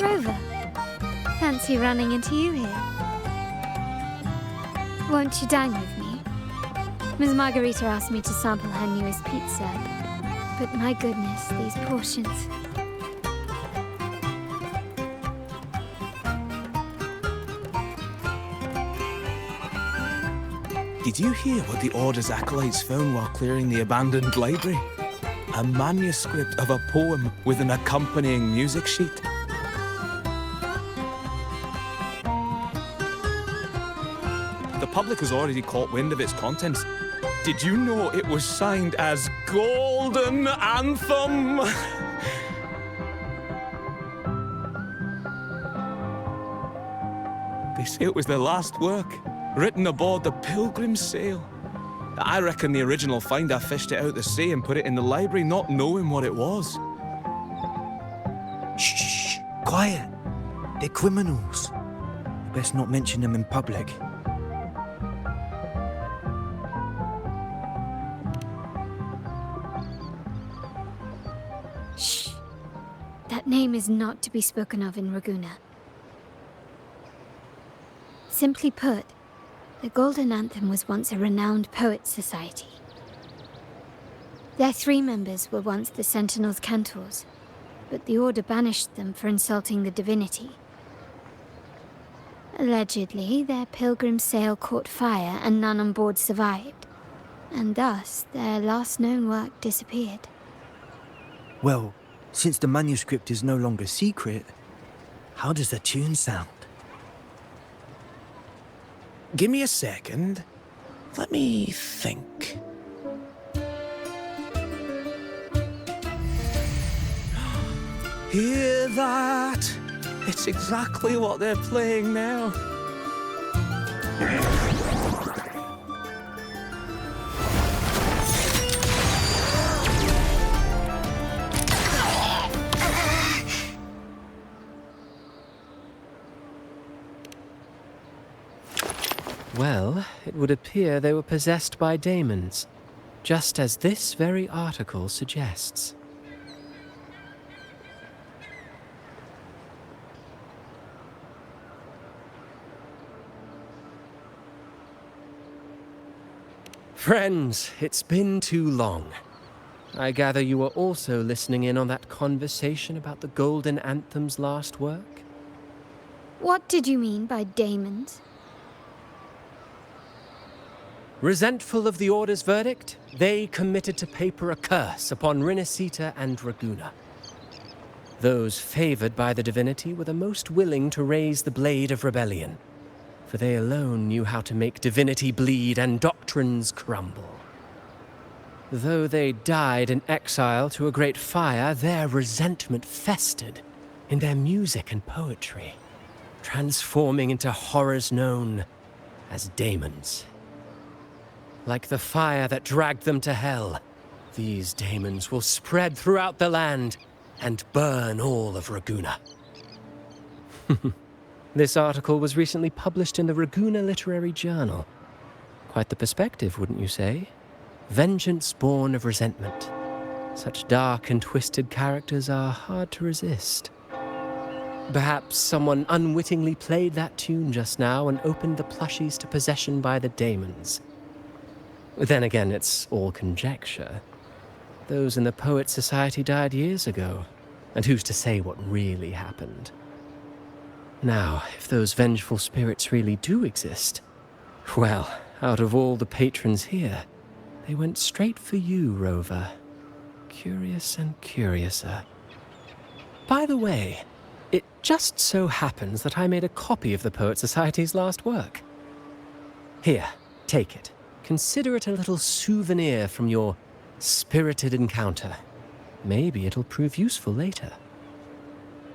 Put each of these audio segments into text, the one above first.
Rover, fancy running into you here. Won't you dine with me? Ms. Margarita asked me to sample her newest pizza, but my goodness, these portions. Did you hear what the Order's acolytes found while clearing the abandoned library? A manuscript of a poem with an accompanying music sheet. The public has already caught wind of its contents. Did you know it was signed as Golden Anthem? They say it was their last work, written aboard the Pilgrim's Sail. I reckon the original finder fished it out the sea and put it in the library, not knowing what it was. Shh, quiet. They're criminals. Best not mention them in public. Shh. That name is not to be spoken of in Ragunna. Simply put, the Golden Anthem was once a renowned poets' society. Their 3 members were once the Sentinel's cantors, but the Order banished them for insulting the divinity. Allegedly, their pilgrim sail caught fire and none on board survived, and thus their last known work disappeared. Well, since the manuscript is no longer secret, how does the tune sound? Give me a second. Let me think. Hear that? It's exactly what they're playing now. Well, it would appear they were possessed by Daemons, just as this very article suggests. Friends, it's been too long. I gather you were also listening in on that conversation about the Golden Anthem's last work? What did you mean by Daemons? Resentful of the Order's verdict, they committed to paper a curse upon Rinascita and Ragunna. Those favored by the divinity were the most willing to raise the blade of rebellion, for they alone knew how to make divinity bleed and doctrines crumble. Though they died in exile to a great fire, their resentment festered in their music and poetry, transforming into horrors known as Daemons. Like the fire that dragged them to hell, these Daemons will spread throughout the land and burn all of Ragunna. This article was recently published in the Ragunna Literary Journal. Quite the perspective, wouldn't you say? Vengeance born of resentment. Such dark and twisted characters are hard to resist. Perhaps someone unwittingly played that tune just now and opened the plushies to possession by the Daemons. Then again, it's all conjecture. Those in the Poets' Society died years ago, and who's to say what really happened? Now, if those vengeful spirits really do exist, well, out of all the patrons here, they went straight for you, Rover. Curious and curiouser. By the way, it just so happens that I made a copy of the Poets' Society's last work. Here, take it. Consider it a little souvenir from your spirited encounter. Maybe it'll prove useful later.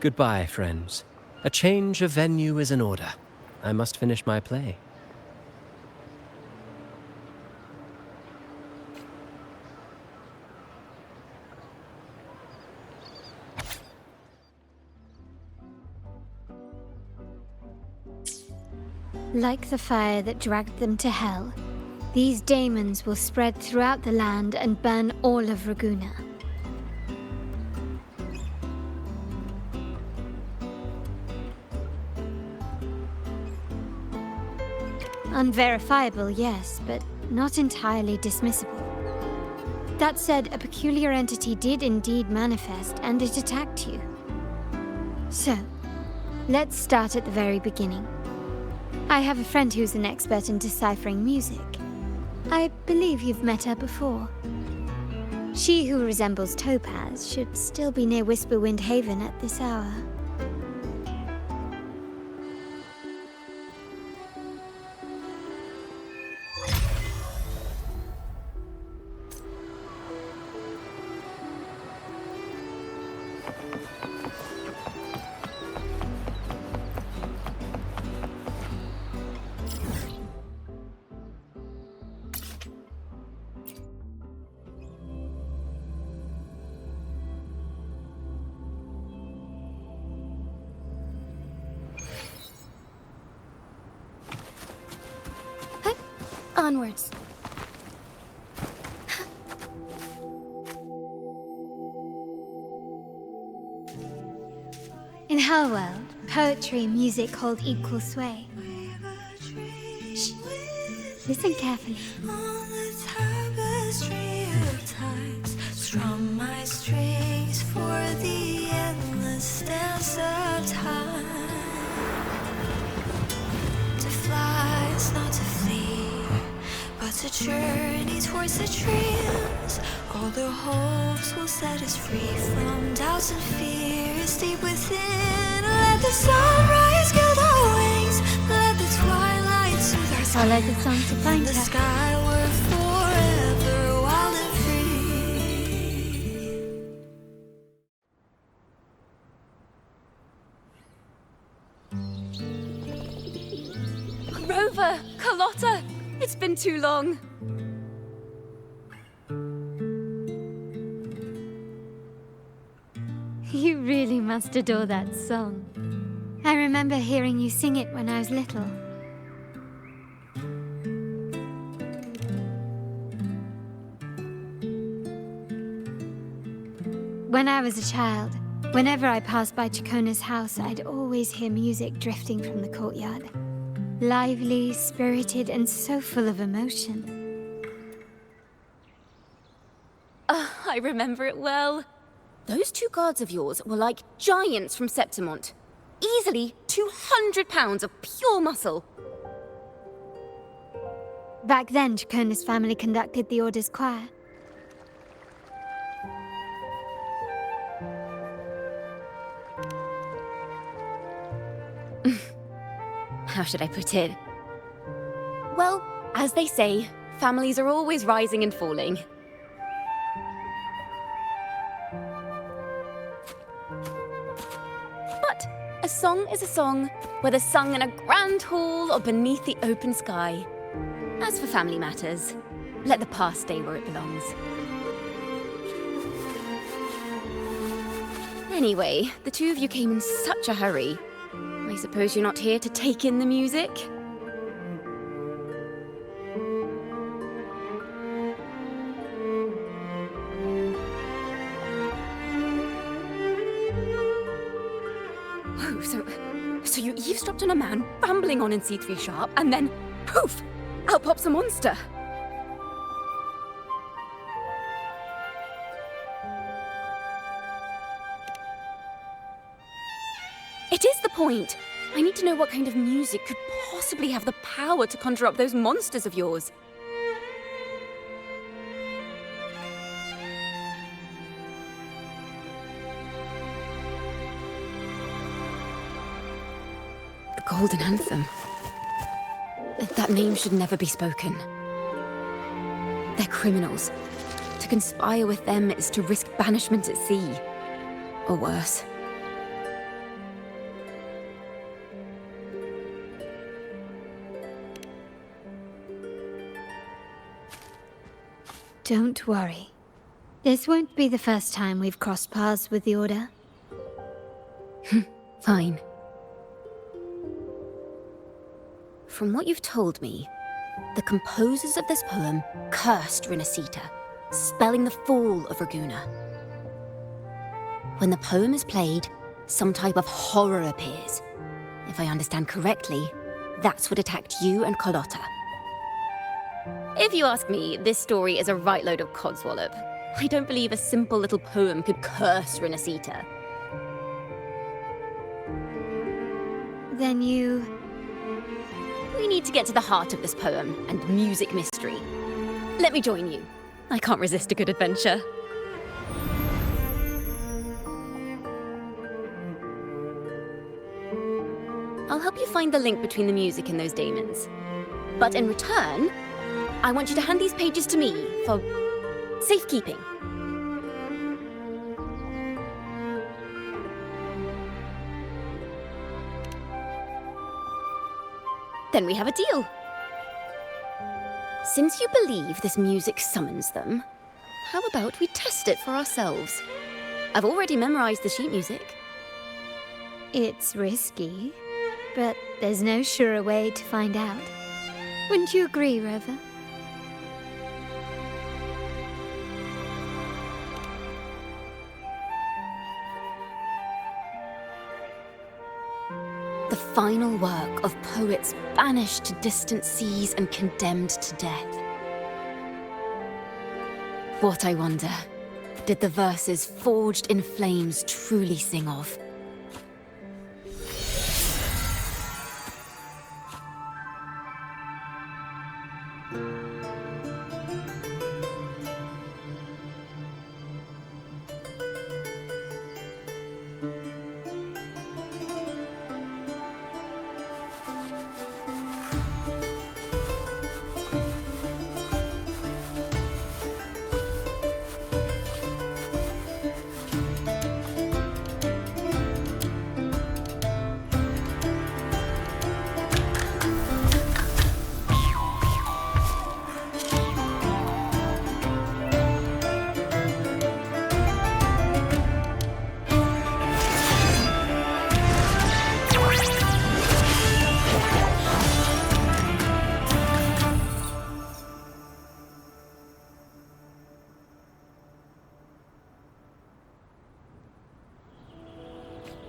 Goodbye, friends. A change of venue is in order. I must finish my play. Like the fire that dragged them to hell, these Daemons will spread throughout the land and burn all of Ragunna. Unverifiable, yes, but not entirely dismissible. That said, a peculiar entity did indeed manifest, and it attacked you. So, let's start at the very beginning. I have a friend who's an expert in deciphering music. I believe you've met her before. She who resembles Topaz should still be near Whisperwind Haven at this hour. Onwards. In her world, poetry and music hold equal sway. Shh. Listen carefully. On the tapestry of times, strum my strings for the endless dance of time. To fly is not to flee, but to journey towards the dreams. All the hopes will set us free from doubts and fears deep within. Let the sunrise gild our wings, let the twilight soothe our Follow the skin. song to find The her. skyward forever wild and free. Rover! Carlotta! It's been too long. You really must adore that song. I remember hearing you sing it when I was little. When I was a child, whenever I passed by Ciaccona's house, I'd always hear music drifting from the courtyard. Lively, spirited, and so full of emotion. I remember it well. Those two guards of yours were like giants from Septimont. Easily 200 pounds of pure muscle. Back then, Ciaccona's family conducted the Order's choir. How should I put it? Well, as they say, families are always rising and falling. But a song is a song, whether sung in a grand hall or beneath the open sky. As for family matters, let the past stay where it belongs. Anyway, the two of you came in such a hurry. I suppose you're not here to take in the music? Oh, so you eavesdropped on a man rambling on in C3 Sharp, and then, poof, out pops a monster. It is the point. I need to know what kind of music could possibly have the power to conjure up those monsters of yours. The Golden Anthem. That name should never be spoken. They're criminals. To conspire with them is to risk banishment at sea. Or worse. Don't worry. This won't be the first time we've crossed paths with the Order. Fine. From what you've told me, the composers of this poem cursed Rinascita, spelling the fall of Ragunna. When the poem is played, some type of horror appears. If I understand correctly, That's what attacked you and Carlotta. If you ask me, this story is a right load of codswallop. I don't believe a simple little poem could curse Renacita. Then you... We need to get to the heart of this poem and music mystery. Let me join you. I can't resist a good adventure. I'll help you find the link between the music and those daemons. But in return, I want you to hand these pages to me for safekeeping. Then we have a deal. Since you believe this music summons them, how about we test it for ourselves? I've already memorized the sheet music. It's risky, but there's no surer way to find out. Wouldn't you agree, Rover? The final work of poets banished to distant seas and condemned to death. What, I wonder, did the verses forged in flames truly sing of?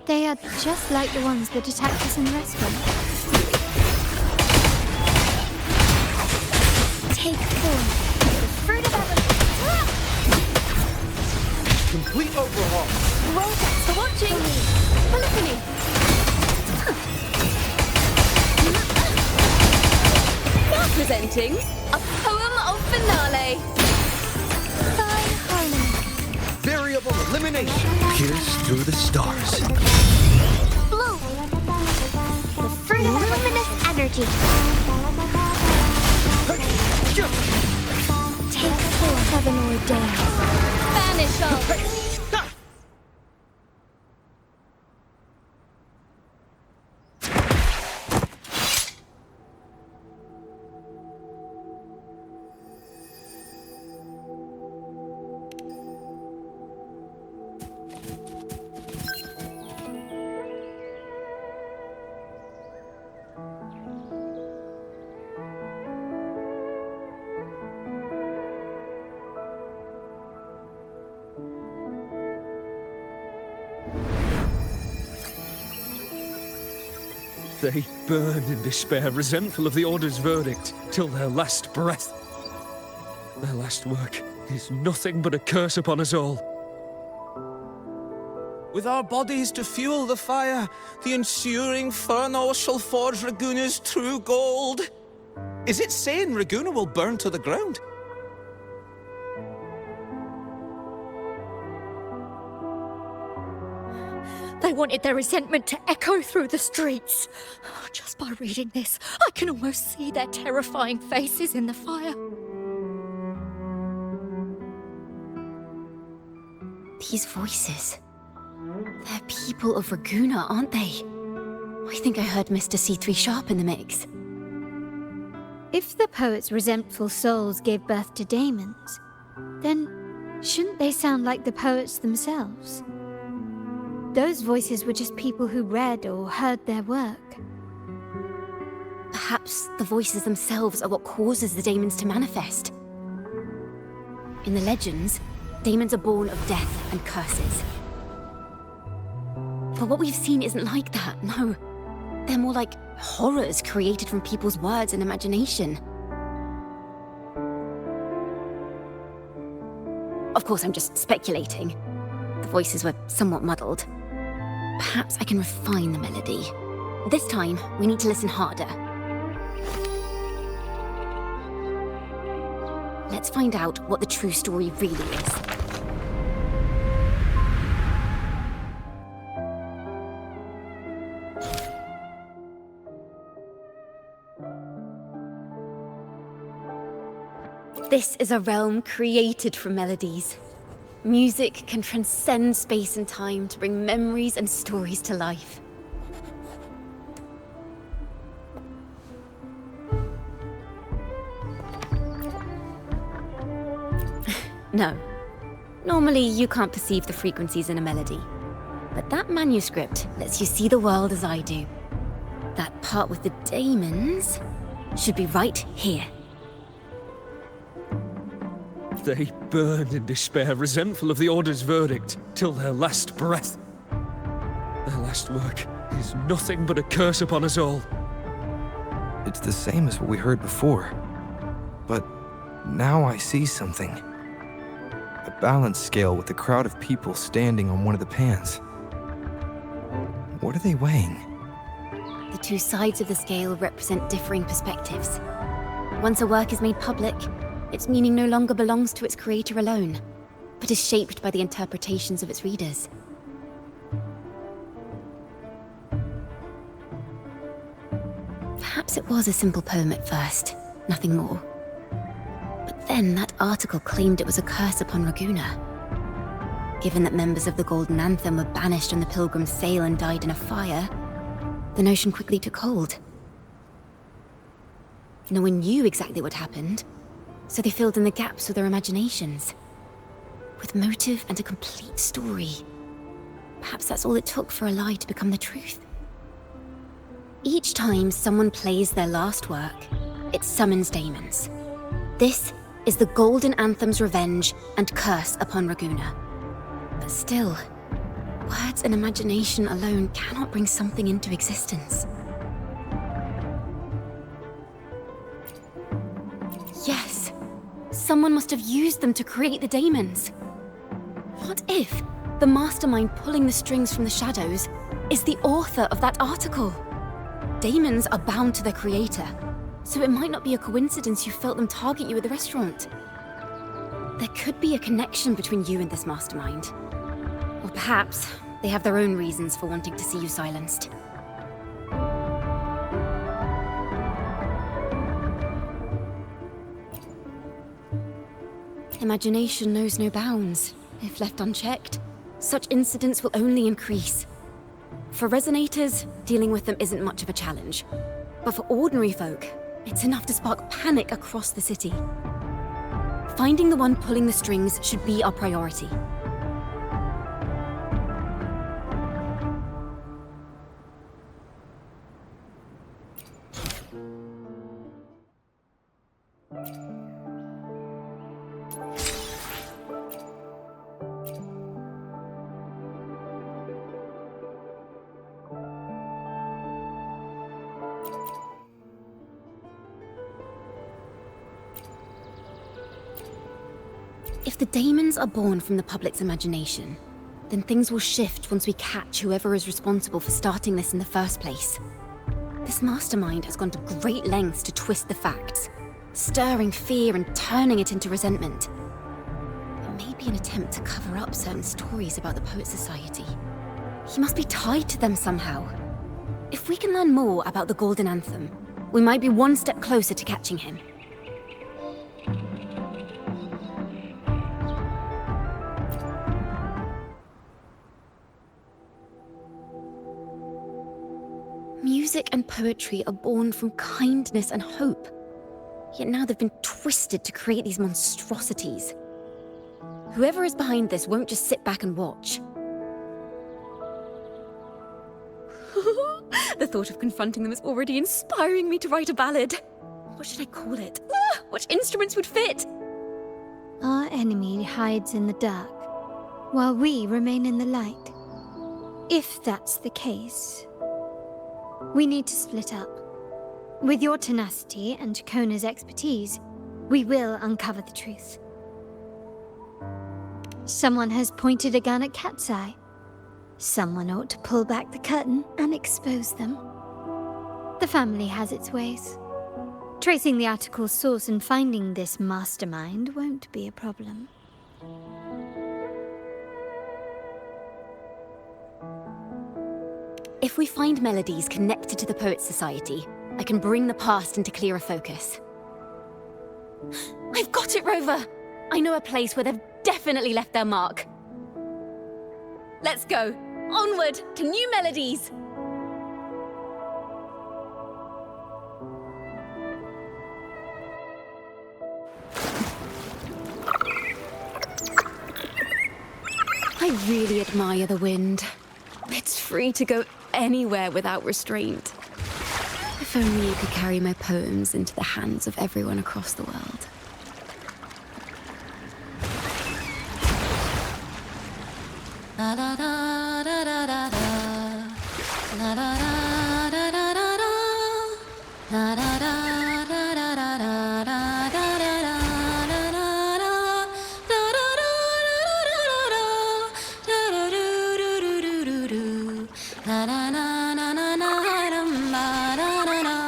They are just like the ones that attacked us in the restaurant. Take 4. The fruit of ever. Complete overhaul. Roll for watching! Polyphony! Now presenting a poem of finale. By harmony. Variable elimination. Pierce through the stars. Blue. The fruit of luminous energy. Take 4. Heaven ordained. Banish all! They burn in despair, resentful of the Order's verdict, till their last breath. Their last work is nothing but a curse upon us all. With our bodies to fuel the fire, the ensuing furnace shall forge Ragunna's true gold. Is it saying Ragunna will burn to the ground? They wanted their resentment to echo through the streets. Just by reading this, I can almost see their terrifying faces in the fire. These voices. They're people of Ragunna, aren't they? I think I heard Mr. C3 Sharp in the mix. If the poet's resentful souls gave birth to Daemons, then shouldn't they sound like the poets themselves? Those voices were just people who read or heard their work. Perhaps the voices themselves are what causes the Daemons to manifest. In the legends, Daemons are born of death and curses. But what we've seen isn't like that, no. They're more like horrors created from people's words and imagination. Of course, I'm just speculating. The voices were somewhat muddled. Perhaps I can refine the melody. This time, we need to listen harder. Let's find out what the true story really is. This is a realm created from melodies. Music can transcend space and time to bring memories and stories to life. No. Normally, you can't perceive the frequencies in a melody. But that manuscript lets you see the world as I do. That part with the Daemons should be right here. They burn in despair, resentful of the Order's verdict, till their last breath. Their last work is nothing but a curse upon us all. It's the same as what we heard before. But now I see something. A balance scale with a crowd of people standing on one of the pans. What are they weighing? The two sides of the scale represent differing perspectives. Once a work is made public, its meaning no longer belongs to its creator alone, but is shaped by the interpretations of its readers. Perhaps it was a simple poem at first, nothing more. But then that article claimed it was a curse upon Ragunna. Given that members of the Golden Anthem were banished on the Pilgrim's sail and died in a fire, the notion quickly took hold. No one knew exactly what happened, so they filled in the gaps with their imaginations. With motive and a complete story. Perhaps that's all it took for a lie to become the truth. Each time someone plays their last work, it summons Daemons. This is the Golden Anthem's revenge and curse upon Ragunna. But still, words and imagination alone cannot bring something into existence. Yes, someone must have used them to create the Daemons. What if the mastermind pulling the strings from the shadows is the author of that article? Daemons are bound to their creator, so it might not be a coincidence you felt them target you at the restaurant. There could be a connection between you and this mastermind. Or perhaps they have their own reasons for wanting to see you silenced. Imagination knows no bounds. If left unchecked, such incidents will only increase. For resonators, dealing with them isn't much of a challenge. But for ordinary folk, it's enough to spark panic across the city. Finding the one pulling the strings should be our priority. If the Daemons are born from the public's imagination, then things will shift once we catch whoever is responsible for starting this in the first place. This mastermind has gone to great lengths to twist the facts, stirring fear and turning it into resentment. It may be an attempt to cover up certain stories about the Poet Society. He must be tied to them somehow. If we can learn more about the Golden Anthem, we might be one step closer to catching him. Music and poetry are born from kindness and hope. Yet now they've been twisted to create these monstrosities. Whoever is behind this won't just sit back and watch. The thought of confronting them is already inspiring me to write a ballad. What should I call it? Which instruments would fit? Our enemy hides in the dark, while we remain in the light. If that's the case, we need to split up. With your tenacity and Ciaccona's expertise, we will uncover the truth. Someone has pointed a gun at Cat's Eye. Someone ought to pull back the curtain and expose them. The family has its ways. Tracing the article's source and finding this mastermind won't be a problem. If we find melodies connected to the Poets' Society, I can bring the past into clearer focus. I've got it, Rover! I know a place where they've definitely left their mark. Let's go! Onward to new melodies! I really admire the wind. It's free to go anywhere without restraint. If only it could carry my poems into the hands of everyone across the world. La da da da da da da. La da da da da da da. La da da da da da da da da da da da da. Da da da da da da da. Da da do do do do do. La na na na na na dum ba da da da.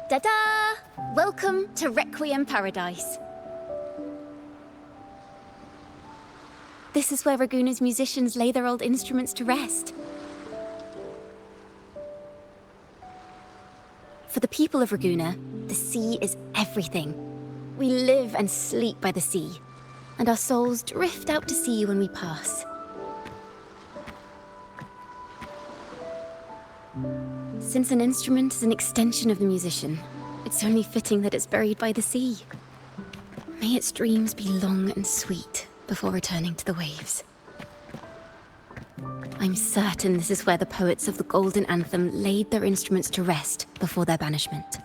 Ta-da! Welcome to Requiem Paradise. This is where Ragunna's musicians lay their old instruments to rest. For the people of Ragunna, the sea is everything. We live and sleep by the sea, and our souls drift out to sea when we pass. Since an instrument is an extension of the musician, it's only fitting that it's buried by the sea. May its dreams be long and sweet before returning to the waves. I'm certain this is where the poets of the Golden Anthem laid their instruments to rest before their banishment.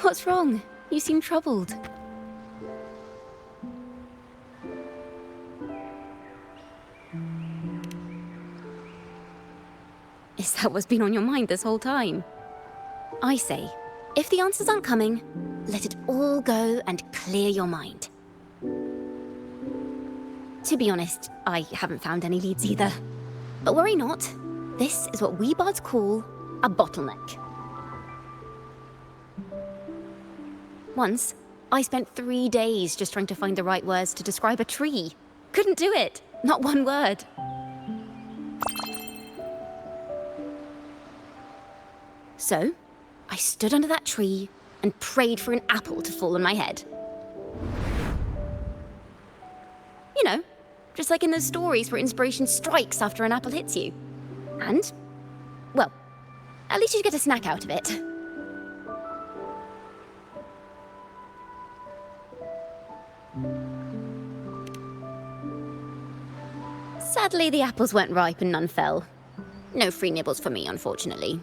What's wrong? You seem troubled. Is that what's been on your mind this whole time? I say, if the answers aren't coming, let it all go and clear your mind. To be honest, I haven't found any leads either. But worry not, this is what we bards call a bottleneck. Once, I spent 3 days just trying to find the right words to describe a tree. Couldn't do it, not one word. So, I stood under that tree and prayed for an apple to fall on my head. You know, just like in those stories where inspiration strikes after an apple hits you. And, well, at least you get a snack out of it. Sadly, the apples weren't ripe and none fell. No free nibbles for me, unfortunately.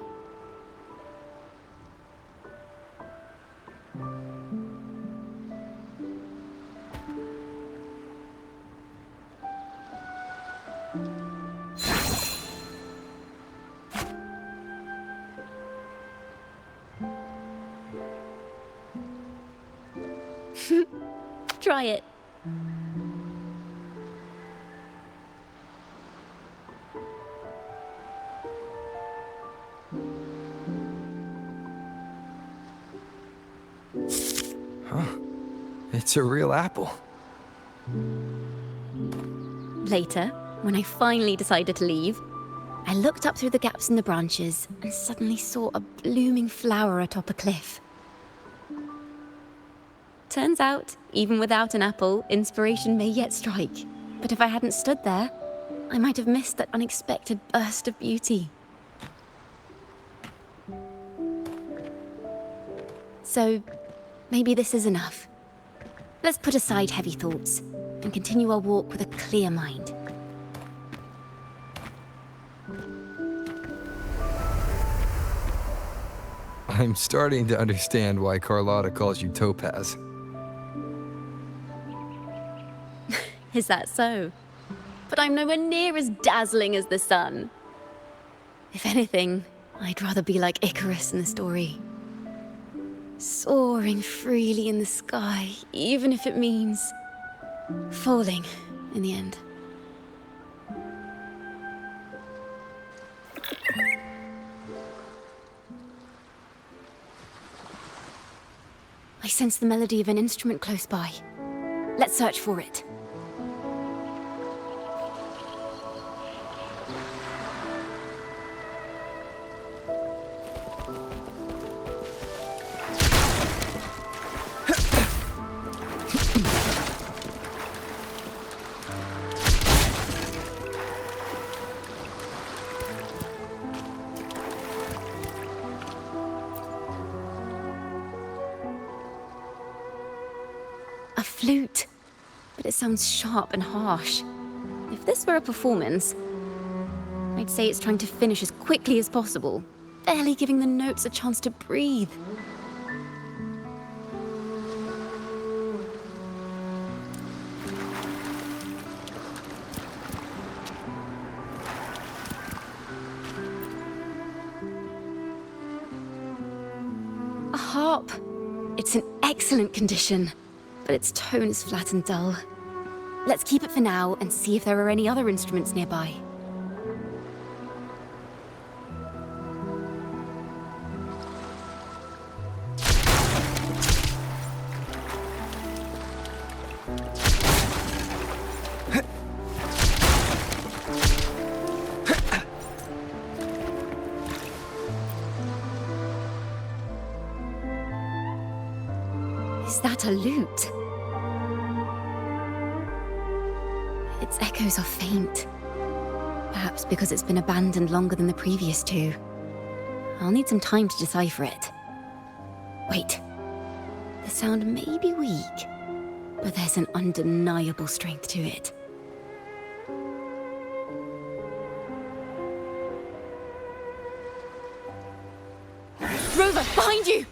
Try it. Huh. It's a real apple. Later, when I finally decided to leave, I looked up through the gaps in the branches and suddenly saw a blooming flower atop a cliff. Turns out, even without an apple, inspiration may yet strike. But if I hadn't stood there, I might have missed that unexpected burst of beauty. So, maybe this is enough. Let's put aside heavy thoughts and continue our walk with a clear mind. I'm starting to understand why Carlotta calls you Topaz. Is that so? But I'm nowhere near as dazzling as the sun. If anything, I'd rather be like Icarus in the story. Soaring freely in the sky, even if it means falling in the end. I sense the melody of an instrument close by. Let's search for it. A flute, but it sounds sharp and harsh. If this were a performance, I'd say it's trying to finish as quickly as possible, barely giving the notes a chance to breathe. A harp. It's in excellent condition, but its tone is flat and dull. Let's keep it for now and see if there are any other instruments nearby. Is that a lute? Its echoes are faint. Perhaps because it's been abandoned longer than the previous two. I'll need some time to decipher it. Wait. The sound may be weak, but there's an undeniable strength to it. Rover, behind you!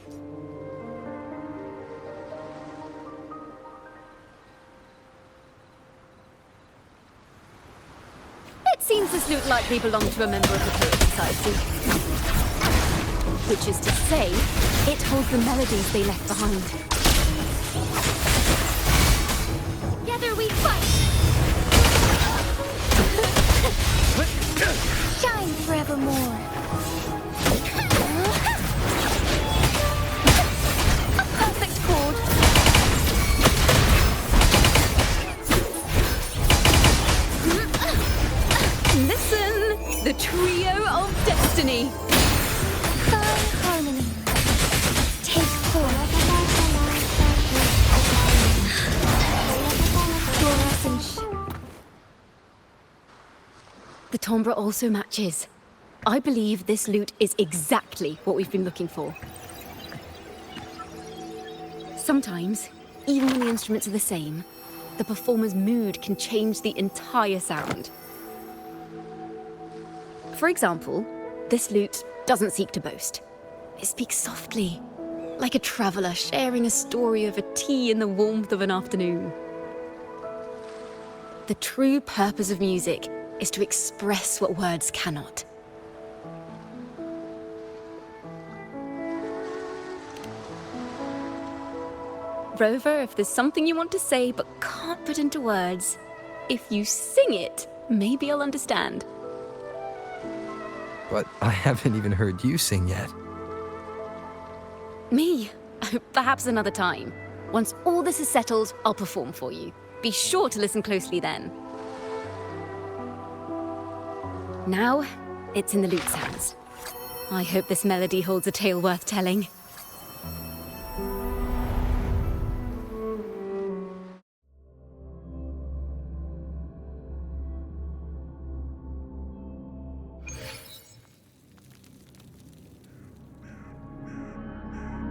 Seems this lute likely belonged to a member of the Poet Society. Which is to say, it holds the melodies they left behind. Together we fight! Shine forevermore! A perfect chord! Listen! The trio of destiny! Find harmony. Take four. The timbre also matches. I believe this lute is exactly what we've been looking for. Sometimes, even when the instruments are the same, the performer's mood can change the entire sound. For example, this lute doesn't seek to boast. It speaks softly, like a traveler sharing a story over tea in the warmth of an afternoon. The true purpose of music is to express what words cannot. Rover, if there's something you want to say but can't put into words, if you sing it, maybe I'll understand. But I haven't even heard you sing yet. Me? Perhaps another time. Once all this is settled, I'll perform for you. Be sure to listen closely then. Now, it's in the lute's hands. I hope this melody holds a tale worth telling.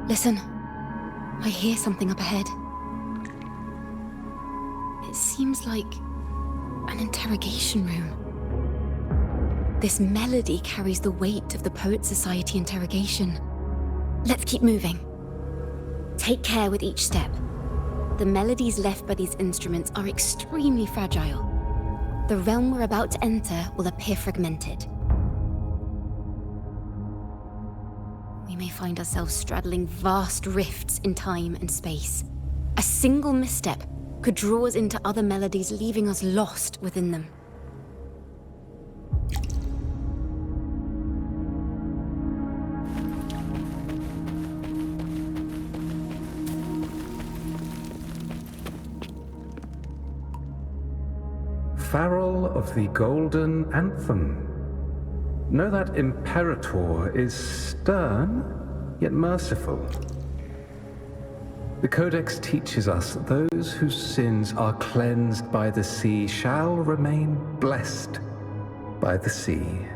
Listen, I hear something up ahead. It seems like an interrogation room. This melody carries the weight of the Poet Society interrogation. Let's keep moving. Take care with each step. The melodies left by these instruments are extremely fragile. The realm we're about to enter will appear fragmented. We may find ourselves straddling vast rifts in time and space. A single misstep could draw us into other melodies, leaving us lost within them. Farrell of the Golden Anthem. Know that Imperator is stern, yet merciful. The Codex teaches us that those whose sins are cleansed by the sea shall remain blessed by the sea.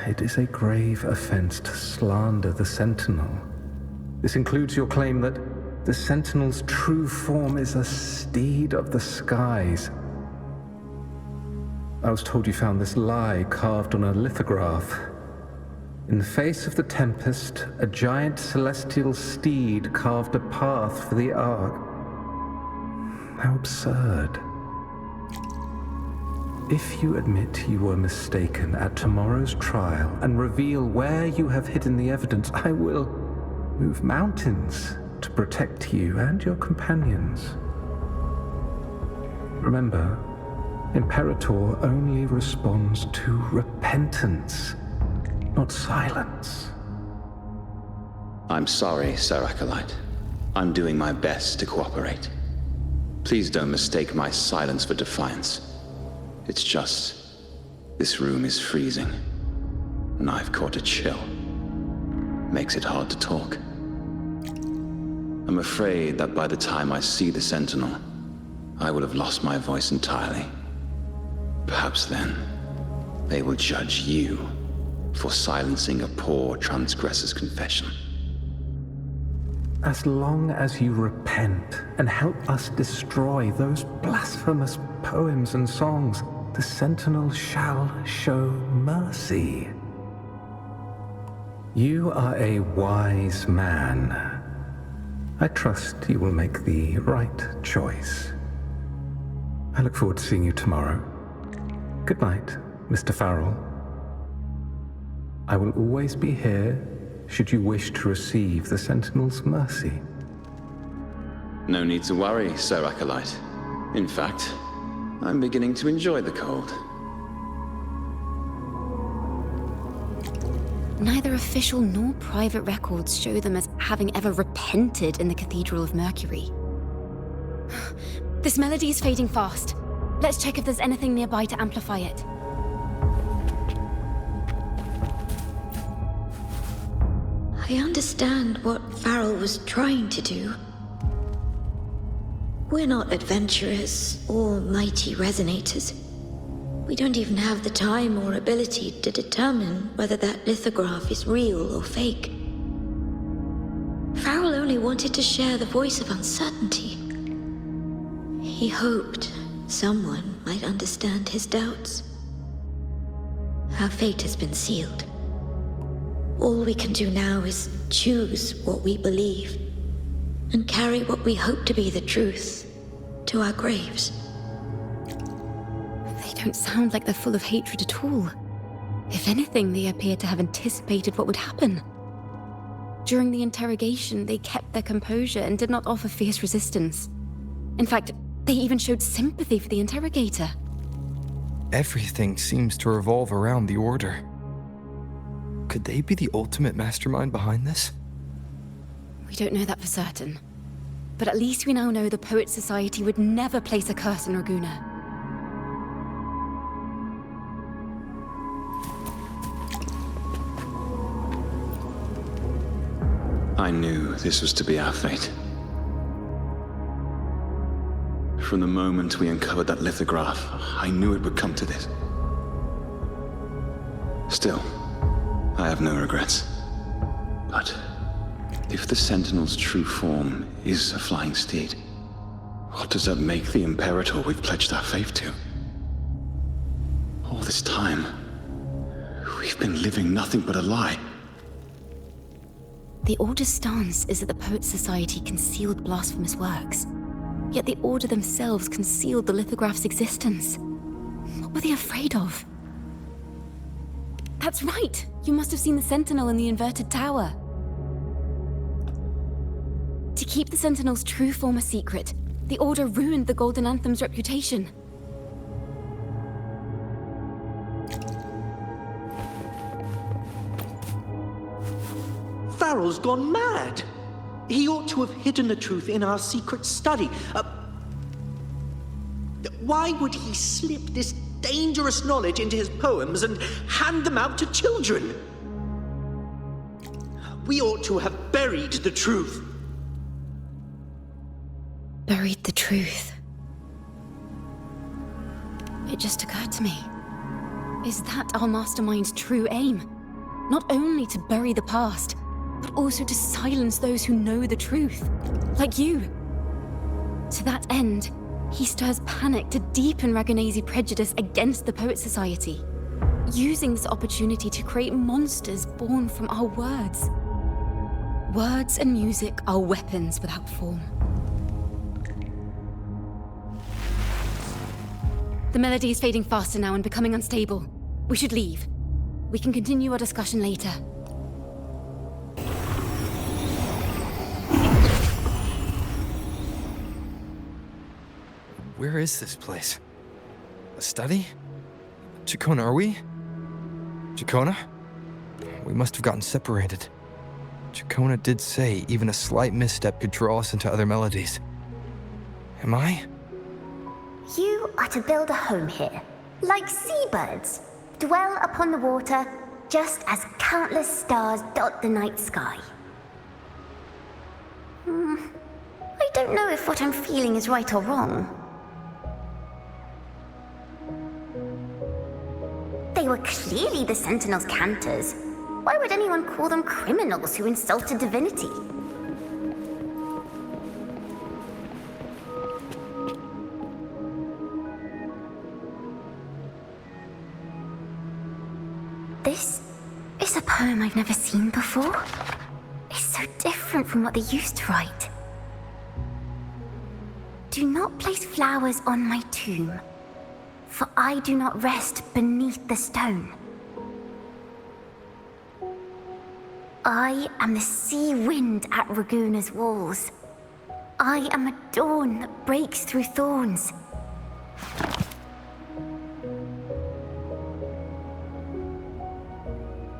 It is a grave offense to slander the Sentinel. This includes your claim that the Sentinel's true form is a steed of the skies. I was told you found this lie carved on a lithograph. In the face of the tempest, a giant celestial steed carved a path for the Ark. How absurd. If you admit you were mistaken at tomorrow's trial and reveal where you have hidden the evidence, I will move mountains to protect you and your companions. Remember, Imperator only responds to repentance, not silence. I'm sorry, Sir Acolyte. I'm doing my best to cooperate. Please don't mistake my silence for defiance. It's just, this room is freezing, and I've caught a chill. Makes it hard to talk. I'm afraid that by the time I see the Sentinel, I will have lost my voice entirely. Perhaps then, they will judge you for silencing a poor transgressor's confession. As long as you repent and help us destroy those blasphemous poems and songs, the Sentinel shall show mercy. You are a wise man. I trust you will make the right choice. I look forward to seeing you tomorrow. Good night, Mr. Farrell. I will always be here should you wish to receive the Sentinel's mercy. No need to worry, Sir Acolyte. In fact, I'm beginning to enjoy the cold. Neither official nor private records show them as having ever repented in the Cathedral of Mercury. This melody is fading fast. Let's check if there's anything nearby to amplify it. I understand what Farrell was trying to do. We're not adventurers or mighty resonators. We don't even have the time or ability to determine whether that lithograph is real or fake. Farrell only wanted to share the voice of uncertainty. He hoped someone might understand his doubts. Our fate has been sealed. All we can do now is choose what we believe and carry what we hope to be the truth to our graves. They don't sound like they're full of hatred at all. If anything, they appear to have anticipated what would happen. During the interrogation, they kept their composure and did not offer fierce resistance. In fact, they even showed sympathy for the interrogator. Everything seems to revolve around the Order. Could they be the ultimate mastermind behind this? We don't know that for certain. But at least we now know the Poet Society would never place a curse on Ragunna. I knew this was to be our fate. From the moment we uncovered that lithograph, I knew it would come to this. Still, I have no regrets. But If the Sentinel's true form is a flying steed, what does that make the Imperator we've pledged our faith to? All this time, we've been living nothing but a lie. The Order's stance is that the Poet Society concealed blasphemous works, yet the Order themselves concealed the lithograph's existence. What were they afraid of? That's right! You must have seen the Sentinel in the inverted tower. To keep the Sentinel's true form a secret, the Order ruined the Golden Anthem's reputation. Farrell's gone mad. He ought to have hidden the truth in our secret study. Why would he slip this dangerous knowledge into his poems and hand them out to children? We ought to have buried the truth. Buried the truth. It just occurred to me. Is that our mastermind's true aim? Not only to bury the past, but also to silence those who know the truth, like you. To that end, he stirs panic to deepen Ragunna's prejudice against the Poet Society, using this opportunity to create monsters born from our words. Words and music are weapons without form. The melody is fading faster now and becoming unstable. We should leave. We can continue our discussion later. Where is this place? A study? Ciaccona, are we? Ciaccona? We must have gotten separated. Ciaccona did say even a slight misstep could draw us into other melodies. Am I? You are to build a home here, like seabirds. Dwell upon the water, just as countless stars dot the night sky. I don't know if what I'm feeling is right or wrong. They were clearly the Sentinel's cantors. Why would anyone call them criminals who insulted divinity? This is a poem I've never seen before. It's so different from what they used to write. Do not place flowers on my tomb, for I do not rest beneath the stone. I am the sea wind at Ragunna's walls. I am a dawn that breaks through thorns.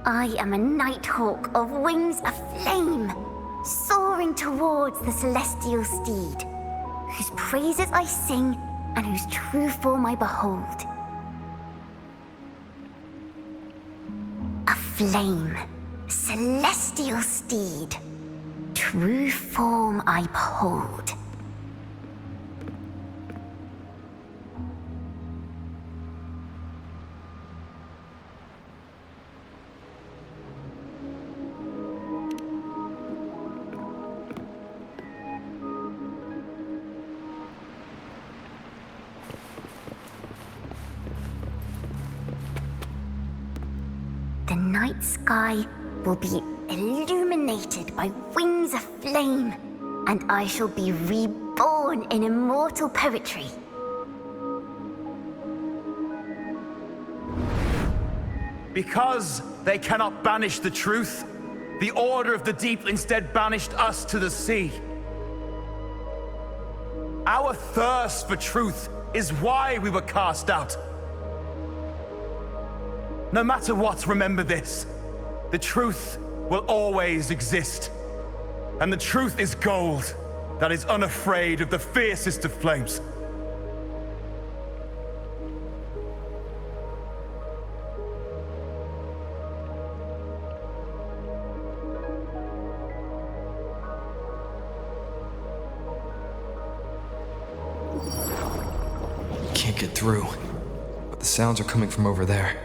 I am a nighthawk of wings aflame, soaring towards the celestial steed, whose praises I sing and whose true form I behold. A flame, celestial steed, true form I behold. The night sky will be illuminated by wings of flame, and I shall be reborn in immortal poetry. Because they cannot banish the truth, the Order of the Deep instead banished us to the sea. Our thirst for truth is why we were cast out. No matter what, remember this. The truth will always exist. And the truth is gold that is unafraid of the fiercest of flames. Can't get through, but the sounds are coming from over there.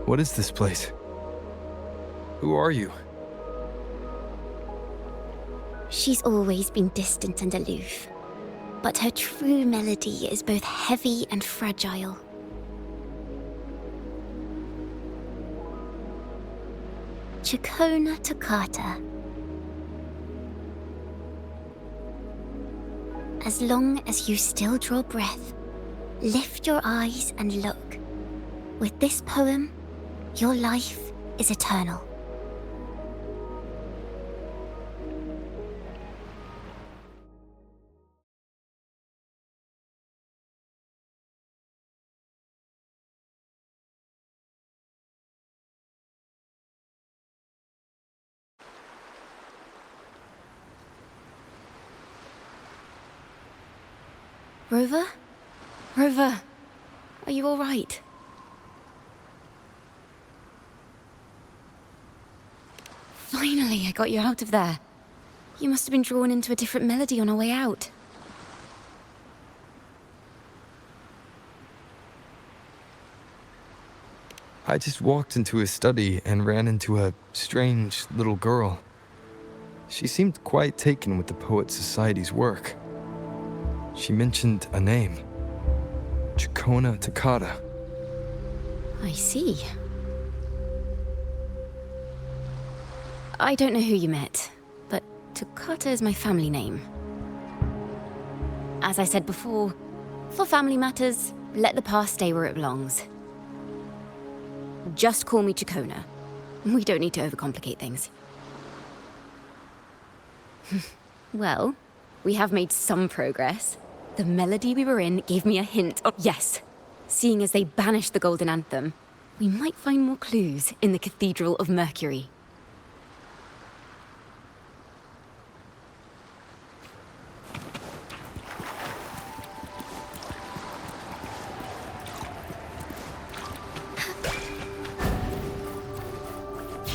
What is this place? Who are you? She's always been distant and aloof, but her true melody is both heavy and fragile. Ciaccona Toccata. As long as you still draw breath, lift your eyes and look. With this poem, your life is eternal. Rover? Rover, are you all right? Finally, I got you out of there. You must have been drawn into a different melody on our way out. I just walked into his study and ran into a strange little girl. She seemed quite taken with the Poet Society's work. She mentioned a name. Ciaccona Toccata. I see. I don't know who you met, but Toccata is my family name. As I said before, for family matters, let the past stay where it belongs. Just call me Ciaccona. We don't need to overcomplicate things. Well, we have made some progress. The melody we were in gave me a hint of... Yes, seeing as they banished the Golden Anthem, we might find more clues in the Cathedral of Mercury.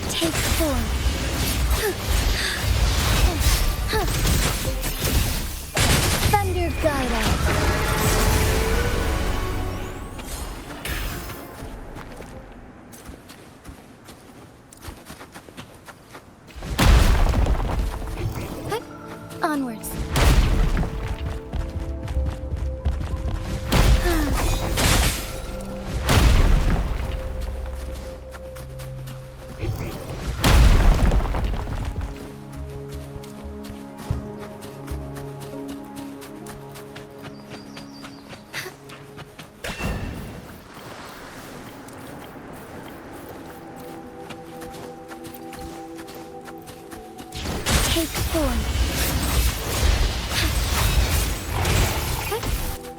Take form. Thunder guide us. Onwards. Take form.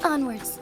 Onwards.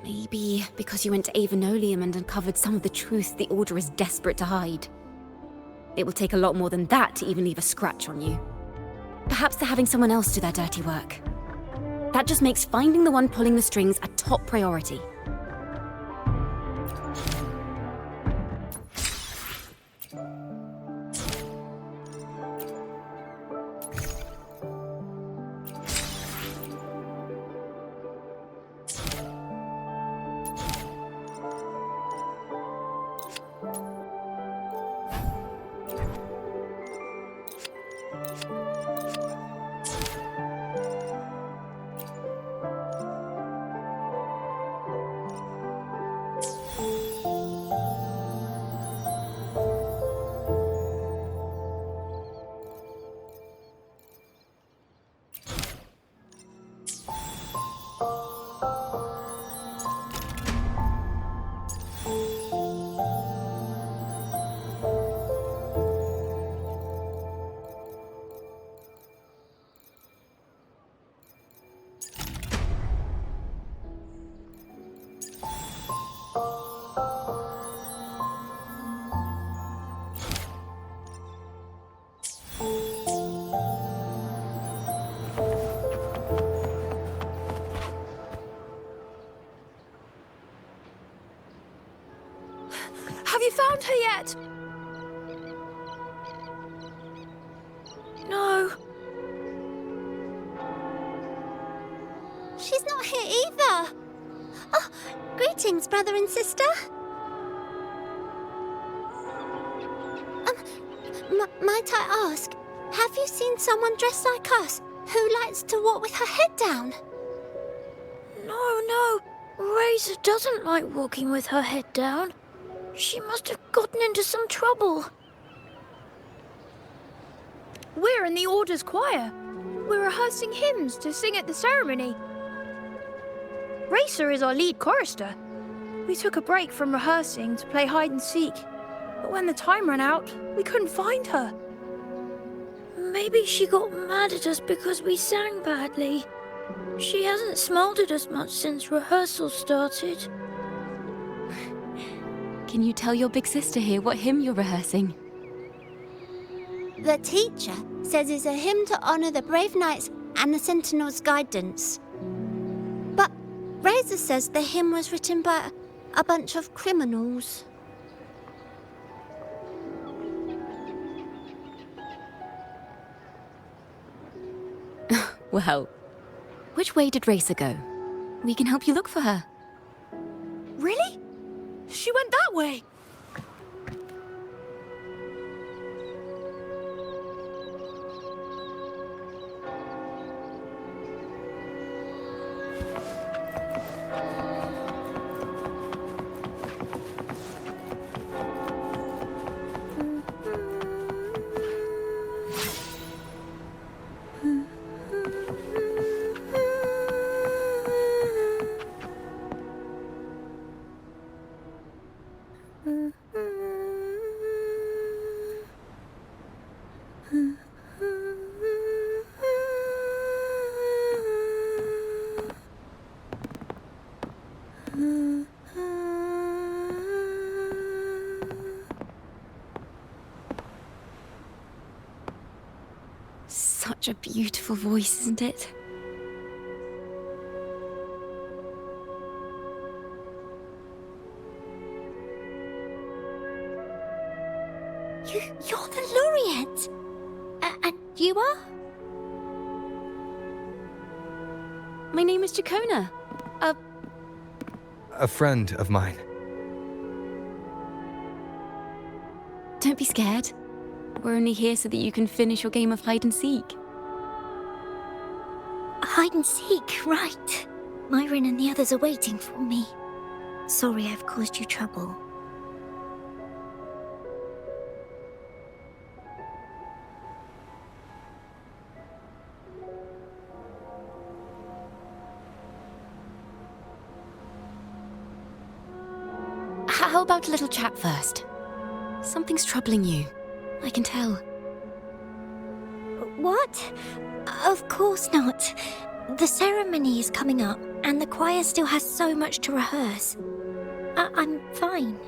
Maybe because you went to Avenolium and uncovered some of the truth the Order is desperate to hide. It will take a lot more than that to even leave a scratch on you. Perhaps they're having someone else do their dirty work. That just makes finding the one pulling the strings a top priority. found her yet? No. She's not here either. Oh, greetings, brother and sister. Might I ask, have you seen someone dressed like us who likes to walk with her head down? No. Razor doesn't like walking with her head down. She must have gotten into some trouble. We're in the Order's choir. We're rehearsing hymns to sing at the ceremony. Racer is our lead chorister. We took a break from rehearsing to play hide and seek. But when the time ran out, we couldn't find her. Maybe she got mad at us because we sang badly. She hasn't smiled at us much since rehearsal started. Can you tell your big sister here what hymn you're rehearsing? The teacher says it's a hymn to honor the brave knights and the Sentinel's guidance. But Razor says the hymn was written by a bunch of criminals. Well, which way did Racer go? We can help you look for her. Really? She went that way. Such a beautiful voice, isn't it? You're the laureate! And you are? My name is Ciaccona. A friend of mine. Don't be scared. We're only here so that you can finish your game of hide and seek. Hide and seek, right. Myron and the others are waiting for me. Sorry I've caused you trouble. How about a little chat first? Something's troubling you. I can tell. What? Of course not. The ceremony is coming up, and the choir still has so much to rehearse. I'm fine.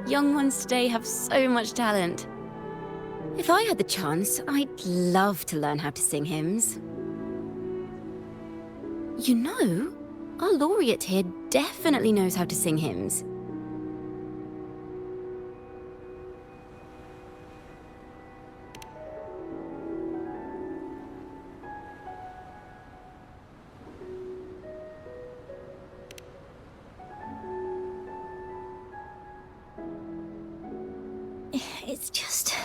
Young ones today have so much talent. If I had the chance, I'd love to learn how to sing hymns. You know, our laureate here definitely knows how to sing hymns. It's just...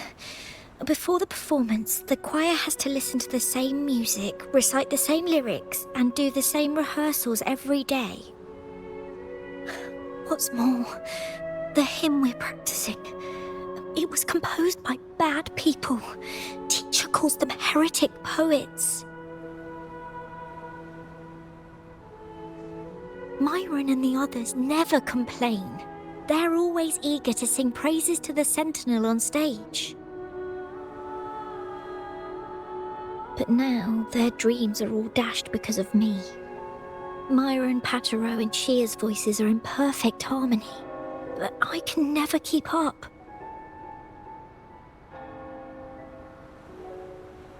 Before the performance, the choir has to listen to the same music, recite the same lyrics, and do the same rehearsals every day. What's more, the hymn we're practicing, it was composed by bad people. Teacher calls them heretic poets. Myron and the others never complain. They're always eager to sing praises to the Sentinel on stage. But now, their dreams are all dashed because of me. Myron, Patero, and Shear's voices are in perfect harmony, but I can never keep up.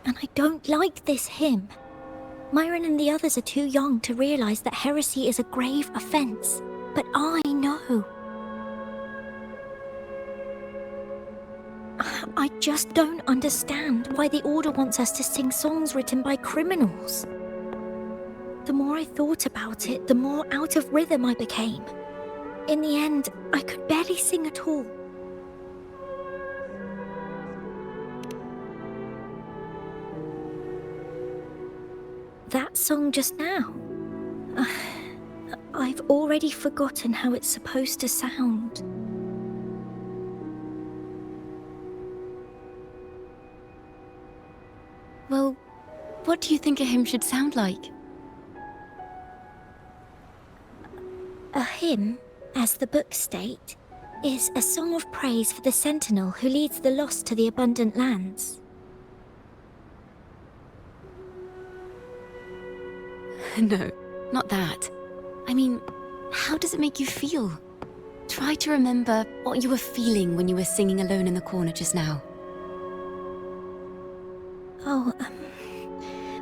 And I don't like this hymn. Myron and the others are too young to realize that heresy is a grave offense. But I know. I just don't understand why the Order wants us to sing songs written by criminals. The more I thought about it, the more out of rhythm I became. In the end, I could barely sing at all. That song just now. I've already forgotten how it's supposed to sound. Well, what do you think a hymn should sound like? A hymn, as the books state, is a song of praise for the sentinel who leads the lost to the abundant lands. No, not that. I mean, how does it make you feel? Try to remember what you were feeling when you were singing alone in the corner just now.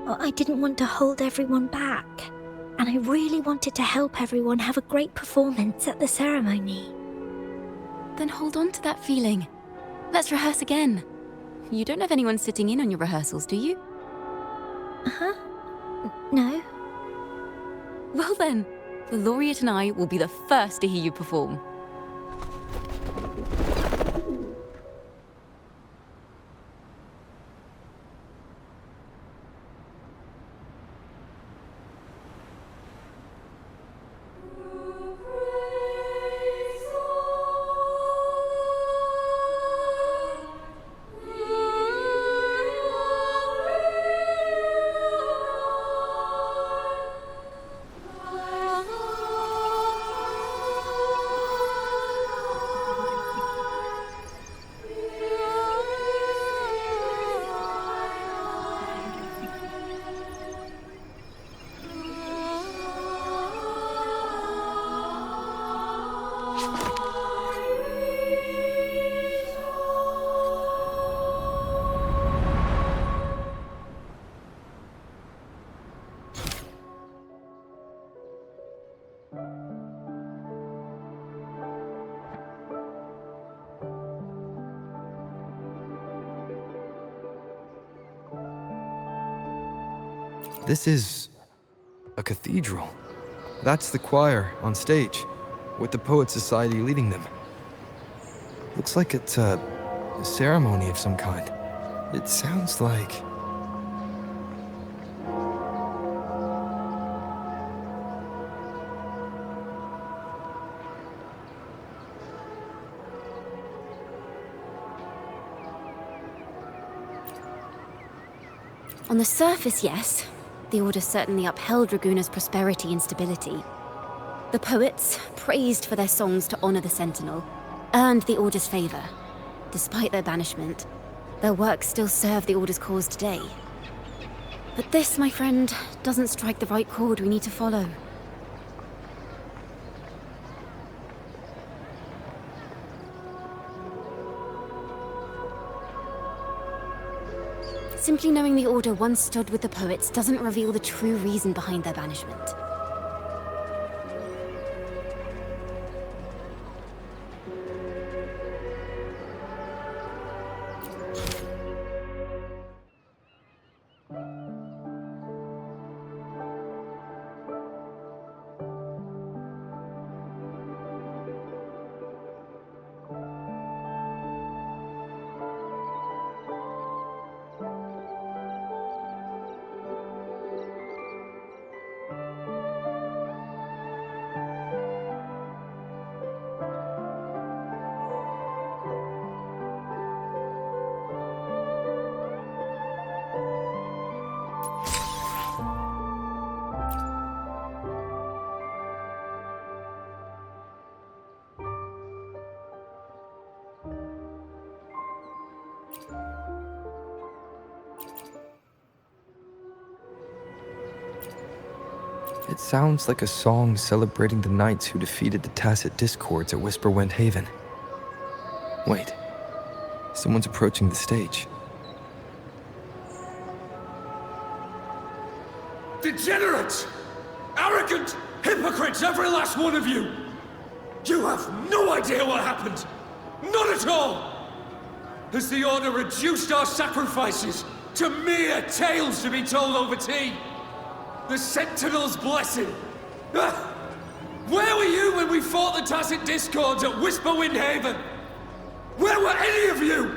I didn't want to hold everyone back, and I really wanted to help everyone have a great performance at the ceremony. Then hold on to that feeling. Let's rehearse again. You don't have anyone sitting in on your rehearsals, do you? Huh? No. Well then, the laureate and I will be the first to hear you perform. This is a cathedral. That's the choir on stage, with the Poet Society leading them. Looks like it's a ceremony of some kind. It sounds like... On the surface, yes. The Order certainly upheld Ragunna's prosperity and stability. The poets, praised for their songs to honor the Sentinel, earned the Order's favor. Despite their banishment, their works still serve the Order's cause today. But this, my friend, doesn't strike the right chord we need to follow. Simply knowing the Order once stood with the poets doesn't reveal the true reason behind their banishment. It sounds like a song celebrating the knights who defeated the Tacit Discords at Whisperwind Haven. Wait, someone's approaching the stage. Degenerates! Arrogant hypocrites, every last one of you! You have no idea what happened! Not at all! Has the Order reduced our sacrifices to mere tales to be told over tea? The Sentinel's blessing! Ah! Where were you when we fought the Tacit Discords at Whisperwind Haven? Where were any of you?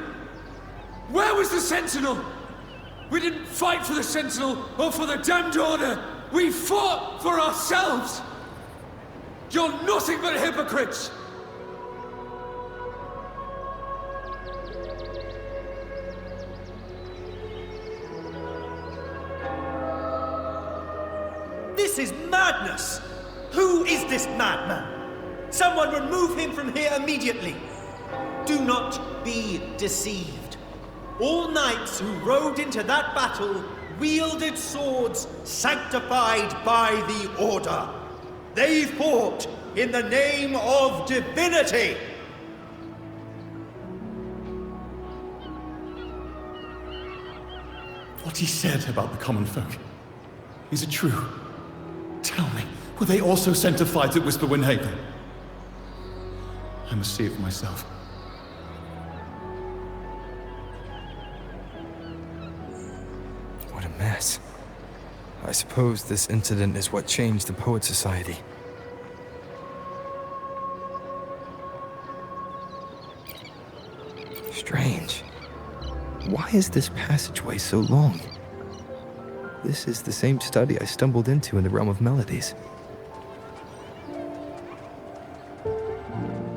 Where was the Sentinel? We didn't fight for the Sentinel or for the damned Order. We fought for ourselves. You're nothing but hypocrites. This is madness! Who is this madman? Someone remove him from here immediately. Do not be deceived. All knights who rode into that battle wielded swords sanctified by the Order. They fought in the name of divinity. What he said about the common folk, is it true? Tell me, were they also sent to fight at Whisperwind Haven? I must see it for myself. What a mess. I suppose this incident is what changed the Poet Society. Strange. Why is this passageway so long? This is the same study I stumbled into in the Realm of Melodies.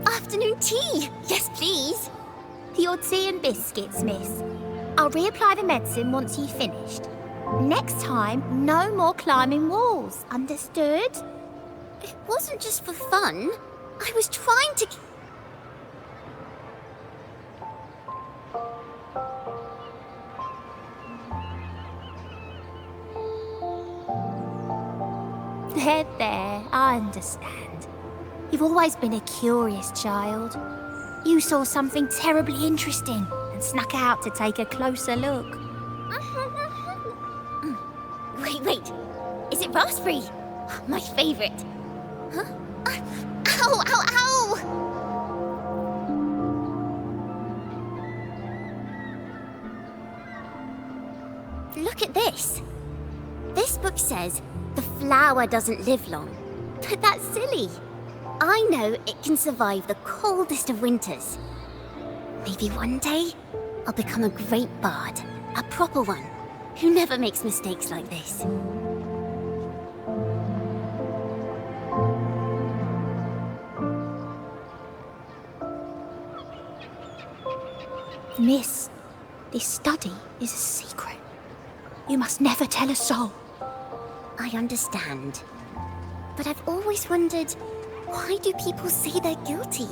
Afternoon tea! Yes, please. Your tea and biscuits, miss. I'll reapply the medicine once you've finished. Next time, no more climbing walls. Understood? It wasn't just for fun. I was trying to... There, I understand. You've always been a curious child. You saw something terribly interesting and snuck out to take a closer look. Wait. Is it raspberry? My favorite. Huh? Ow, ow, ow! Look at this. This book says the flower doesn't live long, but that's silly. I know it can survive the coldest of winters. Maybe one day, I'll become a great bard, a proper one, who never makes mistakes like this. Miss, this study is a secret. You must never tell a soul. I understand. But I've always wondered, why do people say they're guilty?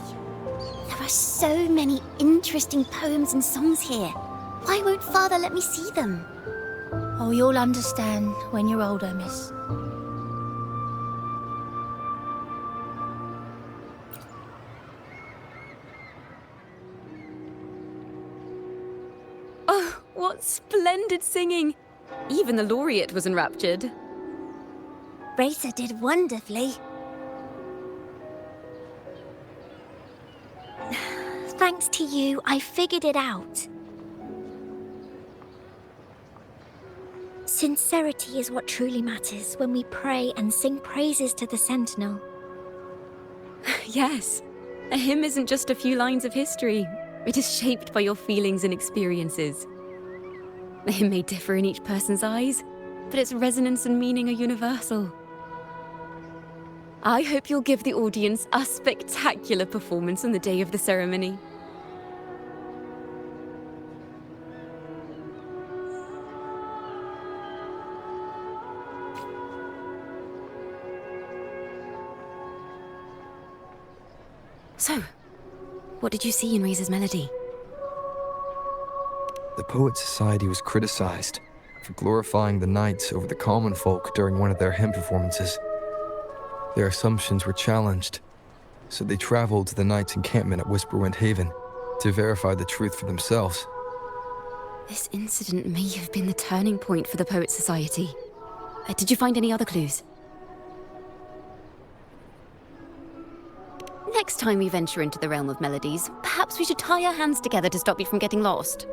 There are so many interesting poems and songs here. Why won't Father let me see them? Oh, you'll understand when you're older, miss. Oh, what splendid singing! Even the laureate was enraptured. Racer did wonderfully. Thanks to you, I figured it out. Sincerity is what truly matters when we pray and sing praises to the Sentinel. Yes, a hymn isn't just a few lines of history. It is shaped by your feelings and experiences. The hymn may differ in each person's eyes, but its resonance and meaning are universal. I hope you'll give the audience a spectacular performance on the day of the ceremony. So, what did you see in Razor's melody? The Poet Society was criticized for glorifying the knights over the common folk during one of their hymn performances. Their assumptions were challenged, so they traveled to the knights' encampment at Whisperwind Haven to verify the truth for themselves. This incident may have been the turning point for the Poet Society. Did you find any other clues? Next time we venture into the realm of melodies, perhaps we should tie our hands together to stop you from getting lost.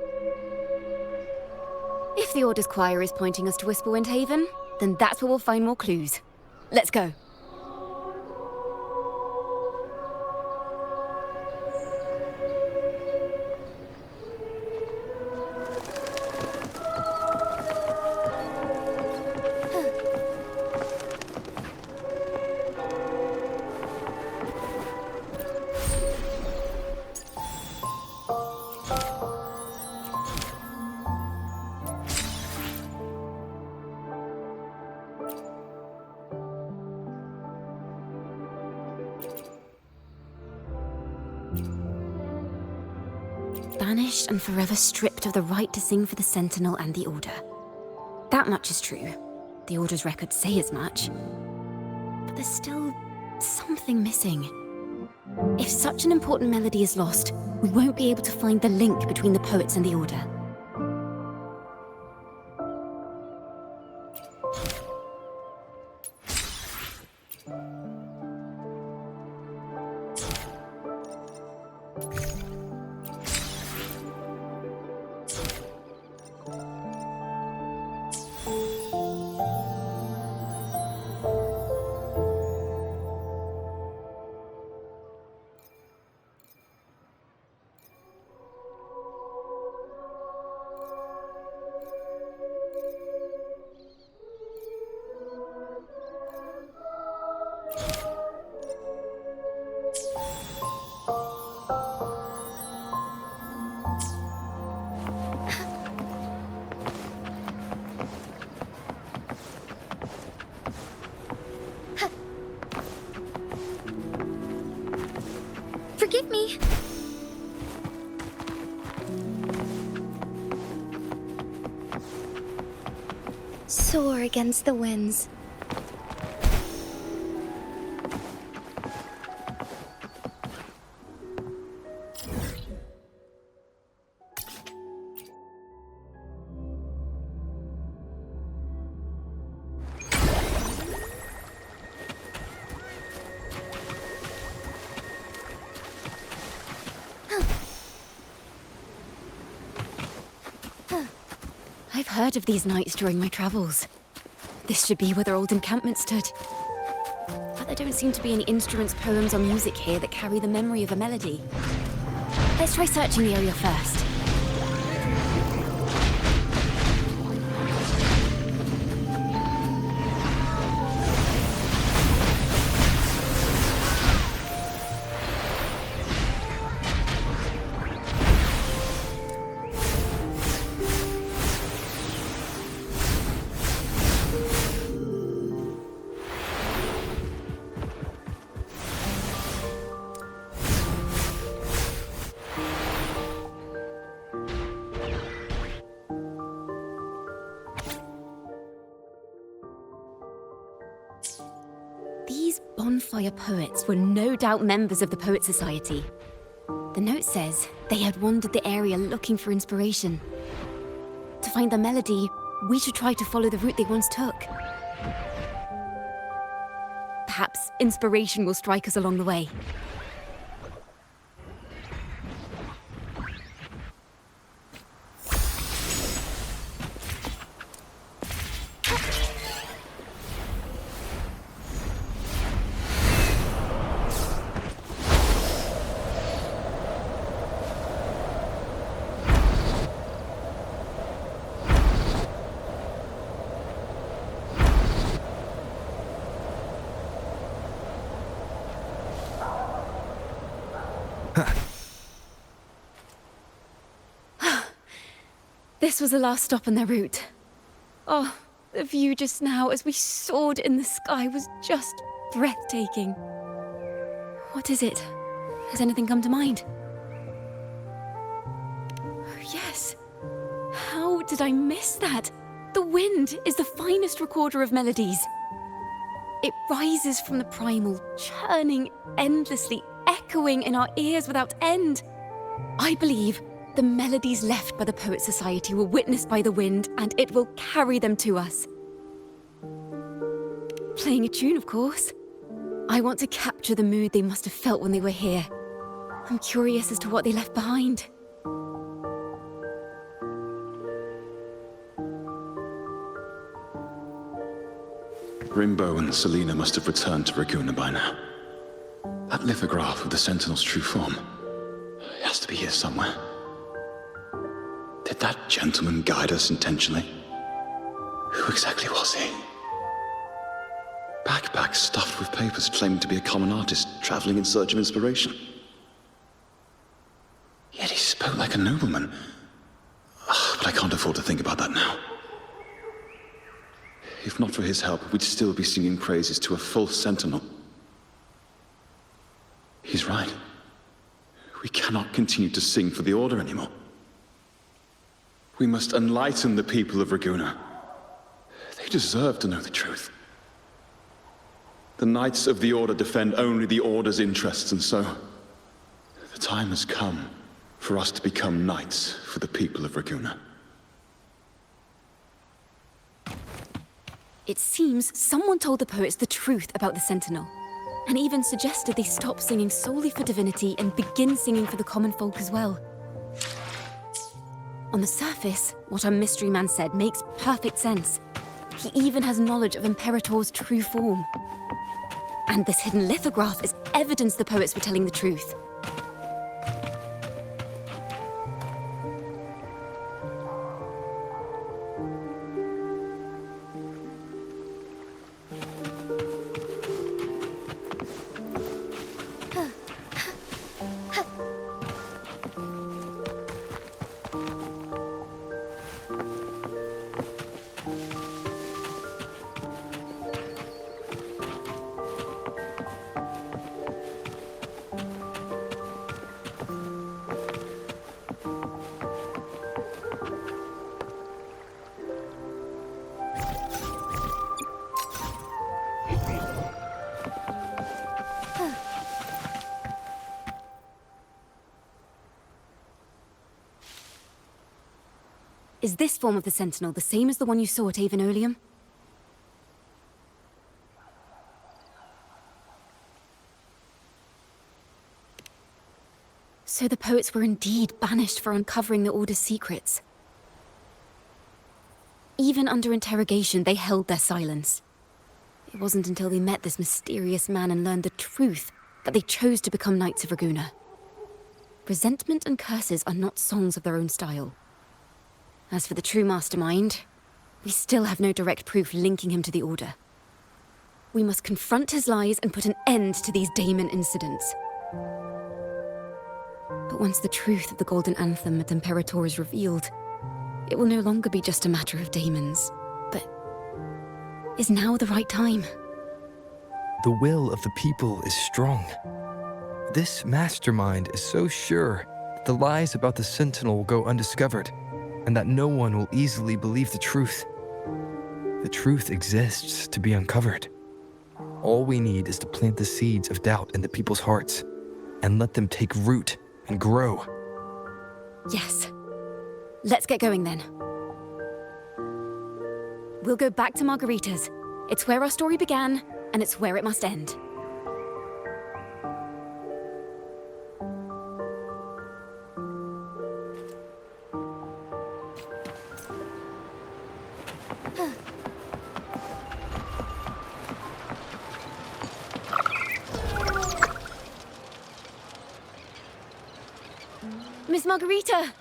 If the Order's choir is pointing us to Whisperwind Haven, then that's where we'll find more clues. Let's go. Banished and forever stripped of the right to sing for the Sentinel and the Order. That much is true. The Order's records say as much. But there's still something missing. If such an important melody is lost, we won't be able to find the link between the poets and the Order. Forgive me. Soar against the winds. I've heard of these nights during my travels. This should be where their old encampment stood. But there don't seem to be any instruments, poems, or music here that carry the memory of a melody. Let's try searching the area first. These bonfire poets were no doubt members of the Poet Society. The note says they had wandered the area looking for inspiration. To find the melody, we should try to follow the route they once took. Perhaps inspiration will strike us along the way. This was the last stop on their route. Oh, the view just now as we soared in the sky was just breathtaking. What is it? Has anything come to mind? Oh, yes. How did I miss that? The wind is the finest recorder of melodies. It rises from the primal, churning endlessly, echoing in our ears without end. I believe the melodies left by the Poet Society were witnessed by the wind, and it will carry them to us. Playing a tune, of course. I want to capture the mood they must have felt when they were here. I'm curious as to what they left behind. Rimbo and Selena must have returned to Ragunna by now. That lithograph of the Sentinel's true form. It has to be here somewhere. Did that gentleman guide us intentionally? Who exactly was he? Backpack stuffed with papers claiming to be a common artist traveling in search of inspiration. Yet he spoke like a nobleman. But I can't afford to think about that now. If not for his help, we'd still be singing praises to a false sentinel. He's right. We cannot continue to sing for the Order anymore. We must enlighten the people of Ragunna. They deserve to know the truth. The Knights of the Order defend only the Order's interests, and so the time has come for us to become knights for the people of Ragunna. It seems someone told the poets the truth about the Sentinel, and even suggested they stop singing solely for divinity and begin singing for the common folk as well. On the surface, what our mystery man said makes perfect sense. He even has knowledge of Imperator's true form. And this hidden lithograph is evidence the poets were telling the truth. Is this form of the Sentinel the same as the one you saw at Avenolium? So the poets were indeed banished for uncovering the Order's secrets. Even under interrogation, they held their silence. It wasn't until they met this mysterious man and learned the truth that they chose to become Knights of Ragunna. Resentment and curses are not songs of their own style. As for the true mastermind, we still have no direct proof linking him to the Order. We must confront his lies and put an end to these Daemon incidents. But once the truth of the Golden Anthem at Imperator is revealed, it will no longer be just a matter of Daemons, but is now the right time? The will of the people is strong. This mastermind is so sure that the lies about the Sentinel will go undiscovered, and that no one will easily believe the truth. The truth exists to be uncovered. All we need is to plant the seeds of doubt in the people's hearts, and let them take root and grow. Yes. Let's get going then. We'll go back to Margarita's. It's where our story began, and it's where it must end. Miss Margarita!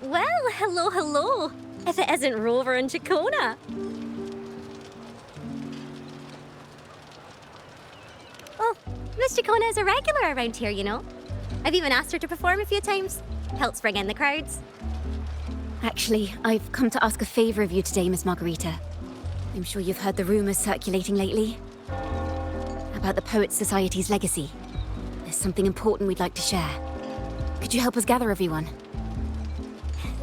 Well, hello, hello. If it isn't Rover and Ciaccona. Oh, Miss Ciaccona is a regular around here, you know. I've even asked her to perform a few times. Helps bring in the crowds. Actually, I've come to ask a favor of you today, Miss Margarita. I'm sure you've heard the rumors circulating lately about the Poets Society's legacy. There's something important we'd like to share. Could you help us gather everyone?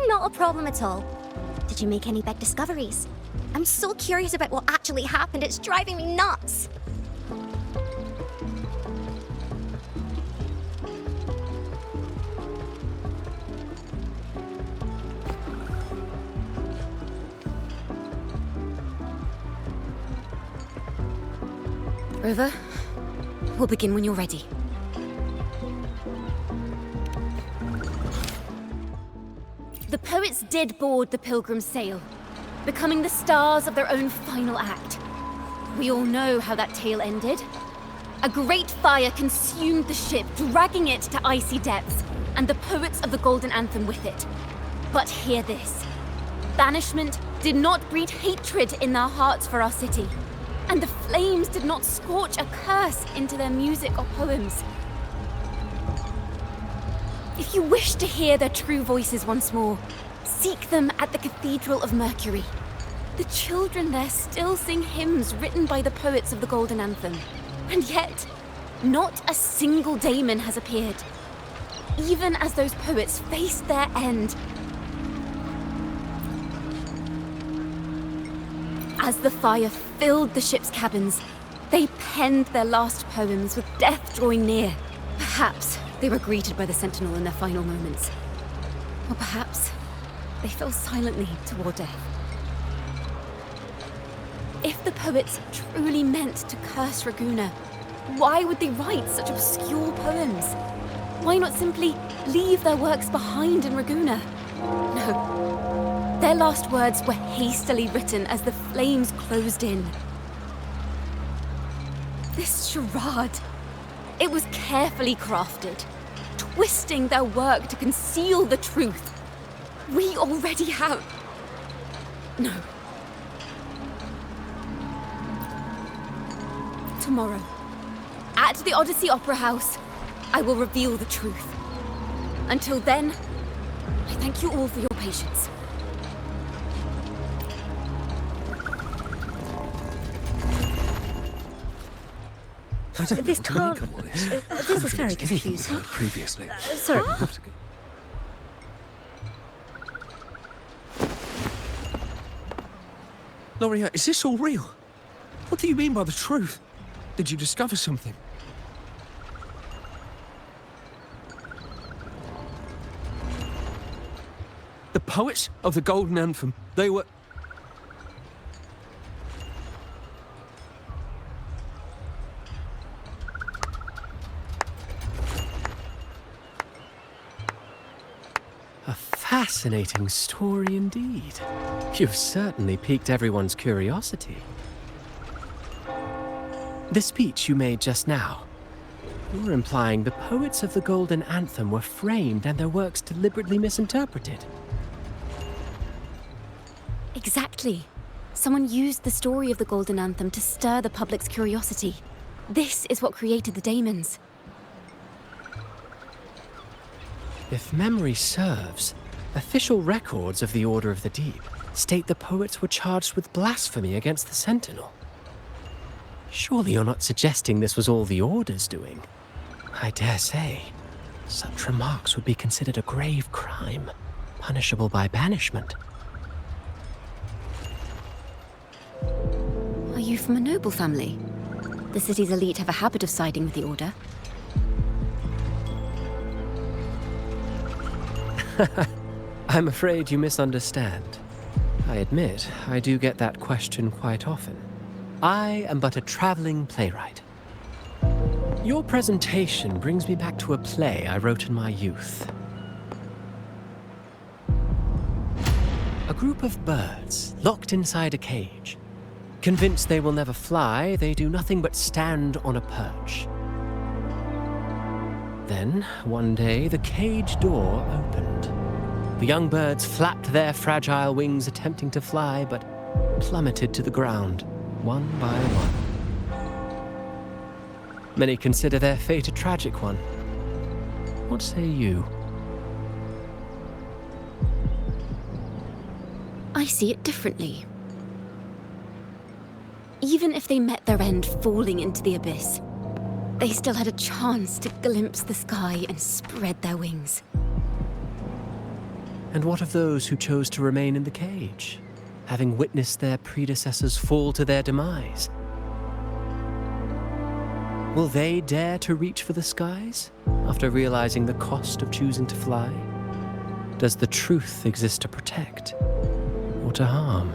Not a problem at all. Did you make any big discoveries? I'm so curious about what actually happened. It's driving me nuts. Rover, we'll begin when you're ready. The poets did board the Pilgrim's sail, becoming the stars of their own final act. We all know how that tale ended. A great fire consumed the ship, dragging it to icy depths, and the poets of the Golden Anthem with it. But hear this. Banishment did not breed hatred in their hearts for our city, and the flames did not scorch a curse into their music or poems. If you wish to hear their true voices once more, seek them at the Cathedral of Mercury. The children there still sing hymns written by the poets of the Golden Anthem. And yet, not a single Daemon has appeared, even as those poets faced their end. As the fire filled the ship's cabins, they penned their last poems with death drawing near. Perhaps they were greeted by the Sentinel in their final moments. Or perhaps they fell silently toward death. If the poets truly meant to curse Ragunna, why would they write such obscure poems? Why not simply leave their works behind in Ragunna? No. Their last words were hastily written as the flames closed in. This charade, it was carefully crafted, twisting their work to conceal the truth. We already have... No. Tomorrow, at the Odyssey Opera House, I will reveal the truth. Until then, I thank you all for your patience. This can't... this is very confusing. Previously. Sorry. Loria, is this all real? What do you mean by the truth? Did you discover something? The poets of the Golden Anthem, they were... A fascinating story indeed. You've certainly piqued everyone's curiosity. The speech you made just now, you're implying the poets of the Golden Anthem were framed and their works deliberately misinterpreted. Exactly. Someone used the story of the Golden Anthem to stir the public's curiosity. This is what created the Daemons. If memory serves, official records of the Order of the Deep state the poets were charged with blasphemy against the Sentinel. Surely you're not suggesting this was all the Order's doing? I dare say, such remarks would be considered a grave crime, punishable by banishment. Are you from a noble family? The city's elite have a habit of siding with the Order. I'm afraid you misunderstand. I admit, I do get that question quite often. I am but a traveling playwright. Your presentation brings me back to a play I wrote in my youth. A group of birds locked inside a cage. Convinced they will never fly, they do nothing but stand on a perch. Then, one day, the cage door opened. The young birds flapped their fragile wings attempting to fly, but plummeted to the ground, one by one. Many consider their fate a tragic one. What say you? I see it differently. Even if they met their end falling into the abyss, they still had a chance to glimpse the sky and spread their wings. And what of those who chose to remain in the cage, having witnessed their predecessors fall to their demise? Will they dare to reach for the skies after realizing the cost of choosing to fly? Does the truth exist to protect or to harm?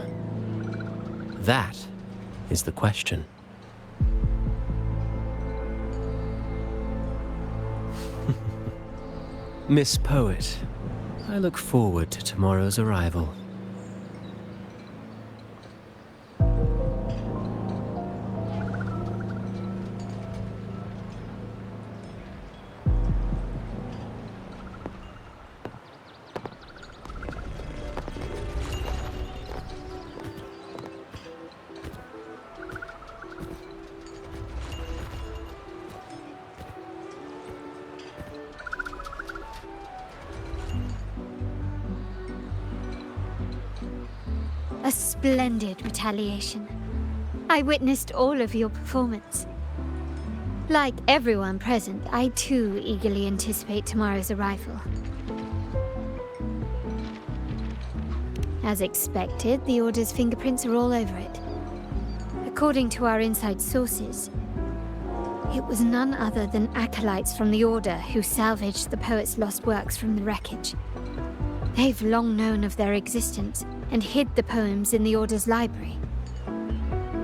That is the question. Miss Poet, I look forward to tomorrow's arrival. A splendid retaliation. I witnessed all of your performance. Like everyone present, I too eagerly anticipate tomorrow's arrival. As expected, the Order's fingerprints are all over it. According to our inside sources, it was none other than acolytes from the Order who salvaged the poet's lost works from the wreckage. They've long known of their existence and hid the poems in the Order's library.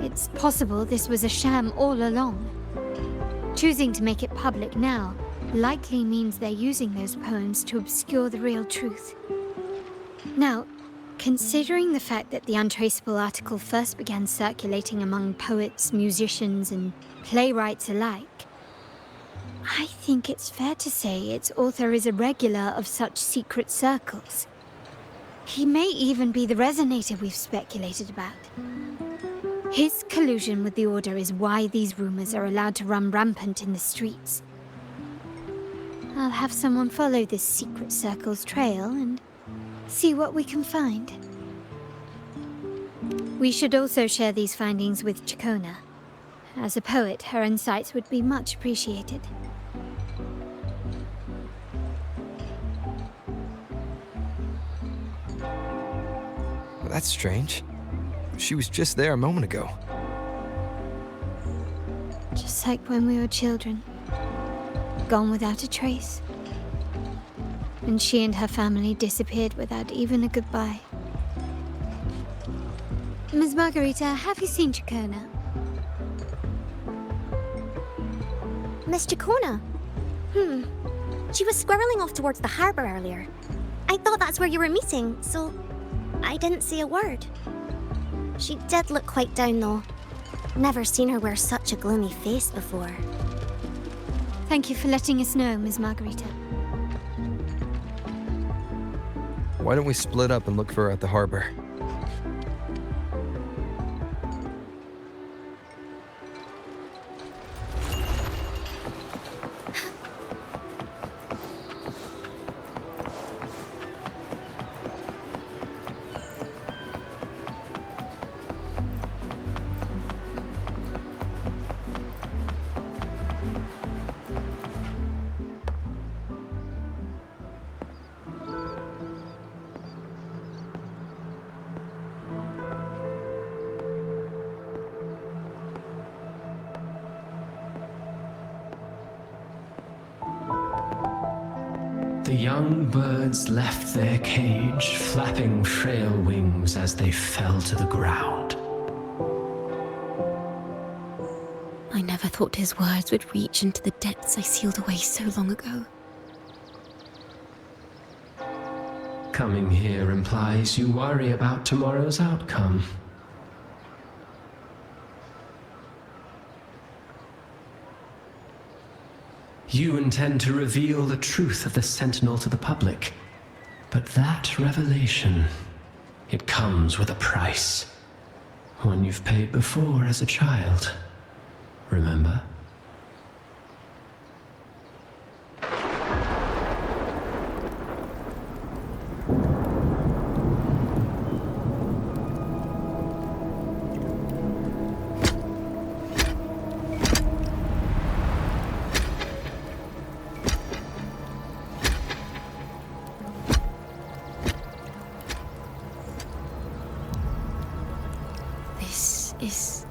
It's possible this was a sham all along. Choosing to make it public now likely means they're using those poems to obscure the real truth. Now, considering the fact that the untraceable article first began circulating among poets, musicians, and playwrights alike, I think it's fair to say its author is a regular of such secret circles. He may even be the resonator we've speculated about. His collusion with the Order is why these rumors are allowed to run rampant in the streets. I'll have someone follow this secret circle's trail and see what we can find. We should also share these findings with Ciaccona. As a poet, her insights would be much appreciated. That's strange. She was just there a moment ago. Just like when we were children. Gone without a trace. And she and her family disappeared without even a goodbye. Ms. Margarita, have you seen Ciaccona? Miss Ciaccona? She was squirreling off towards the harbor earlier. I thought that's where you were meeting, so I didn't say a word. She did look quite down, though. Never seen her wear such a gloomy face before. Thank you for letting us know, Ms. Margarita. Why don't we split up and look for her at the harbor? The young birds left their cage, flapping frail wings as they fell to the ground. I never thought his words would reach into the depths I sealed away so long ago. Coming here implies you worry about tomorrow's outcome. You intend to reveal the truth of the Sentinel to the public. But that revelation, it comes with a price. One you've paid before as a child. Remember? Is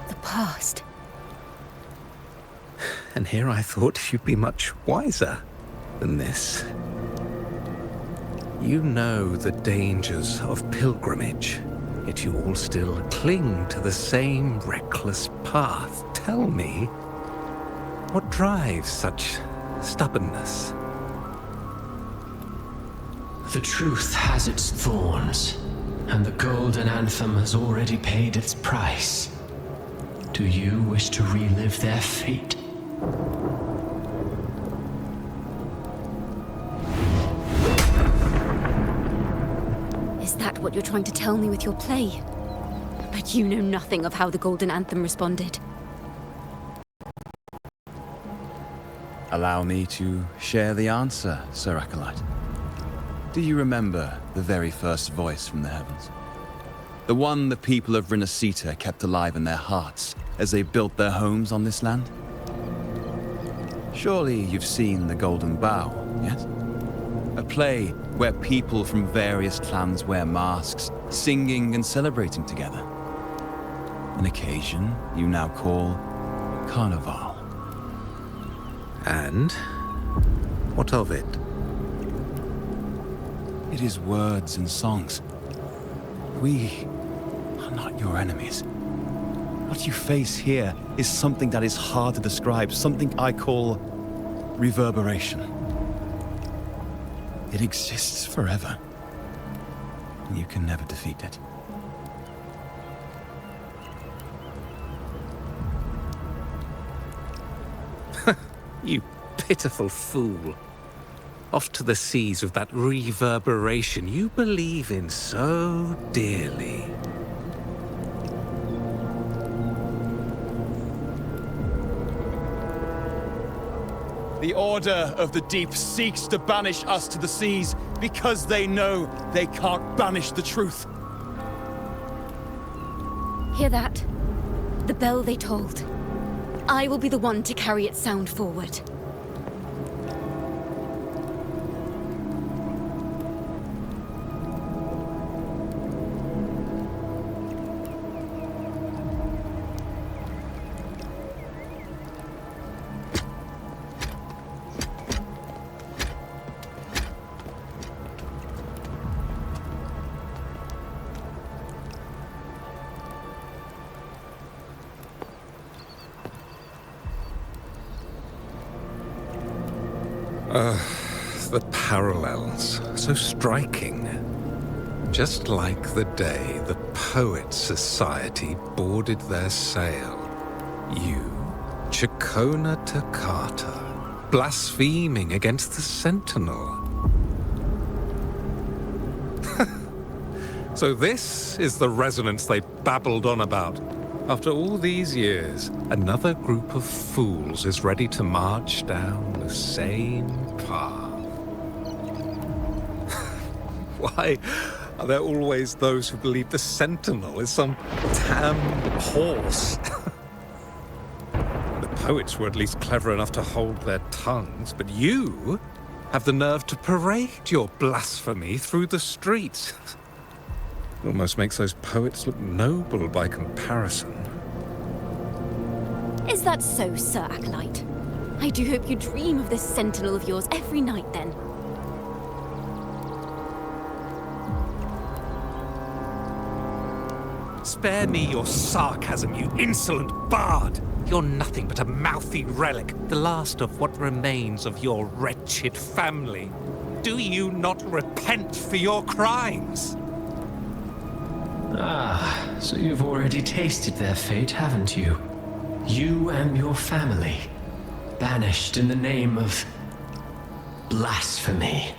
the past. And here I thought you'd be much wiser than this. You know the dangers of pilgrimage, yet you all still cling to the same reckless path. Tell me, what drives such stubbornness? The truth has its thorns, and the golden anthem has already paid its price. Do you wish to relive their fate? Is that what you're trying to tell me with your play? But you know nothing of how the golden anthem responded. Allow me to share the answer, Sir Acolyte. Do you remember the very first voice from the heavens? The one the people of Rinascita kept alive in their hearts as they built their homes on this land? Surely you've seen The Golden Bough, yes? A play where people from various clans wear masks, singing and celebrating together. An occasion you now call Carnival. And? What of it? It is words and songs. We are not your enemies. What you face here is something that is hard to describe, something I call reverberation. It exists forever, and you can never defeat it. You pitiful fool. Off to the seas with that reverberation you believe in so dearly. The Order of the Deep seeks to banish us to the seas because they know they can't banish the truth. Hear that? The bell they tolled. I will be the one to carry its sound forward. The parallels, so striking. Just like the day the Poets Society boarded their sail. You, Ciaccona Toccata, blaspheming against the Sentinel. So this is the resonance they babbled on about. After all these years, another group of fools is ready to march down the same path. Why are there always those who believe the Sentinel is some damn horse? The poets were at least clever enough to hold their tongues, but you have the nerve to parade your blasphemy through the streets. Almost makes those poets look noble by comparison. Is that so, Sir Acolyte? I do hope you dream of this Sentinel of yours every night, then. Spare me your sarcasm, you insolent bard! You're nothing but a mouthy relic, the last of what remains of your wretched family. Do you not repent for your crimes? Ah, so you've already tasted their fate, haven't you? You and your family, banished in the name of blasphemy.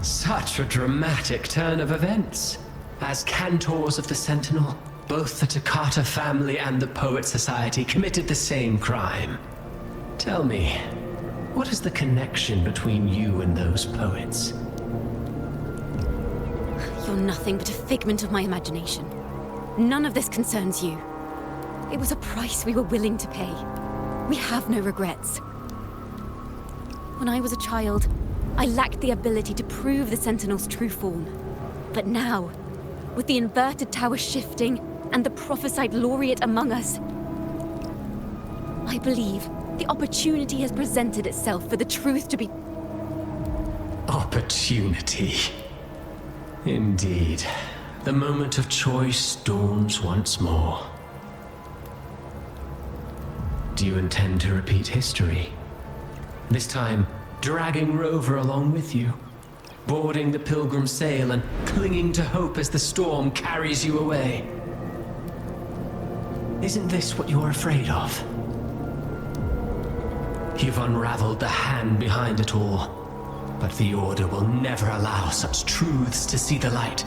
Such a dramatic turn of events. As cantors of the Sentinel, both the Toccata family and the Poet Society committed the same crime. Tell me, what is the connection between you and those poets? You're nothing but a figment of my imagination. None of this concerns you. It was a price we were willing to pay. We have no regrets. When I was a child, I lacked the ability to prove the Sentinel's true form. But now, with the inverted tower shifting and the prophesied laureate among us, I believe the opportunity has presented itself for the truth to be... Opportunity. Indeed. The moment of choice dawns once more. Do you intend to repeat history? This time, dragging Rover along with you, boarding the pilgrim sail and clinging to hope as the storm carries you away. Isn't this what you're afraid of? You've unraveled the hand behind it all, but the Order will never allow such truths to see the light.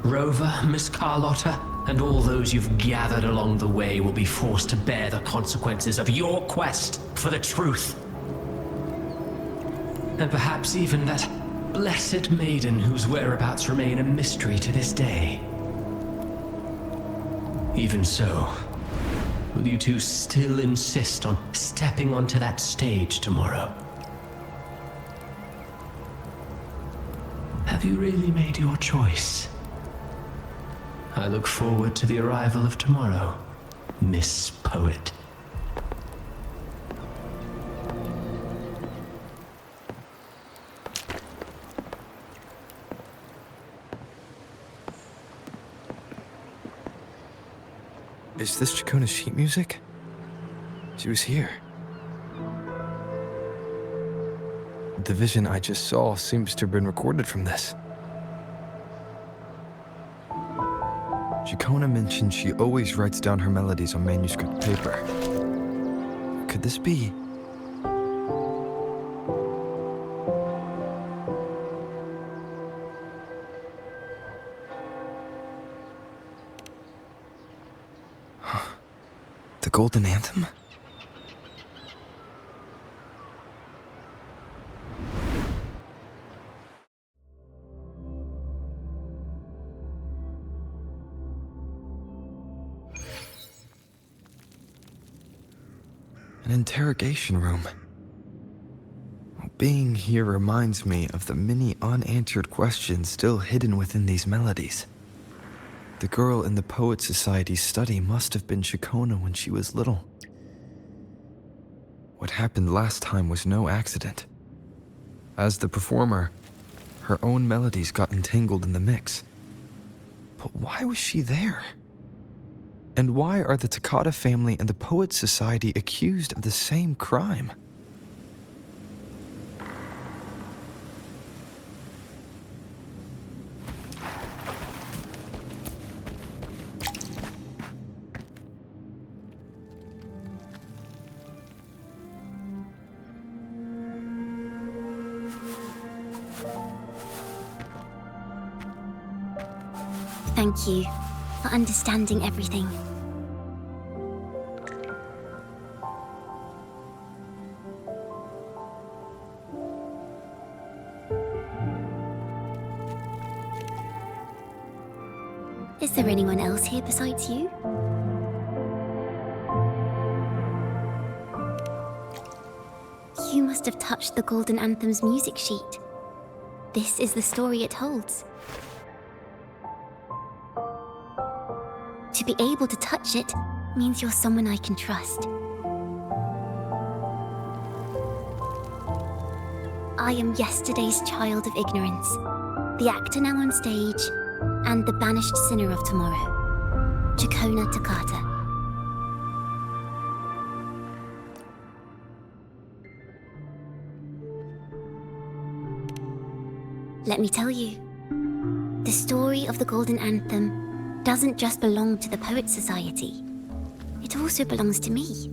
Rover, Miss Carlotta, and all those you've gathered along the way will be forced to bear the consequences of your quest for the truth. And perhaps even that blessed maiden whose whereabouts remain a mystery to this day. Even so, will you two still insist on stepping onto that stage tomorrow? Have you really made your choice? I look forward to the arrival of tomorrow, Miss Poet. Is this Ciaccona's sheet music? She was here. The vision I just saw seems to have been recorded from this. Ciaccona mentioned she always writes down her melodies on manuscript paper. Could this be? The Golden Anthem? An interrogation room. Being here reminds me of the many unanswered questions still hidden within these melodies. The girl in the Poet Society's study must have been Ciaccona when she was little. What happened last time was no accident. As the performer, her own melodies got entangled in the mix. But why was she there? And why are the Toccata family and the Poet Society accused of the same crime? Thank you for understanding everything. Is there anyone else here besides you? You must have touched the Golden Anthem's music sheet. This is the story it holds. To be able to touch it means you're someone I can trust. I am yesterday's child of ignorance, the actor now on stage, and the banished sinner of tomorrow, Ciaccona Toccata. Let me tell you, the story of the Golden Anthem doesn't just belong to the Poet Society. It also belongs to me,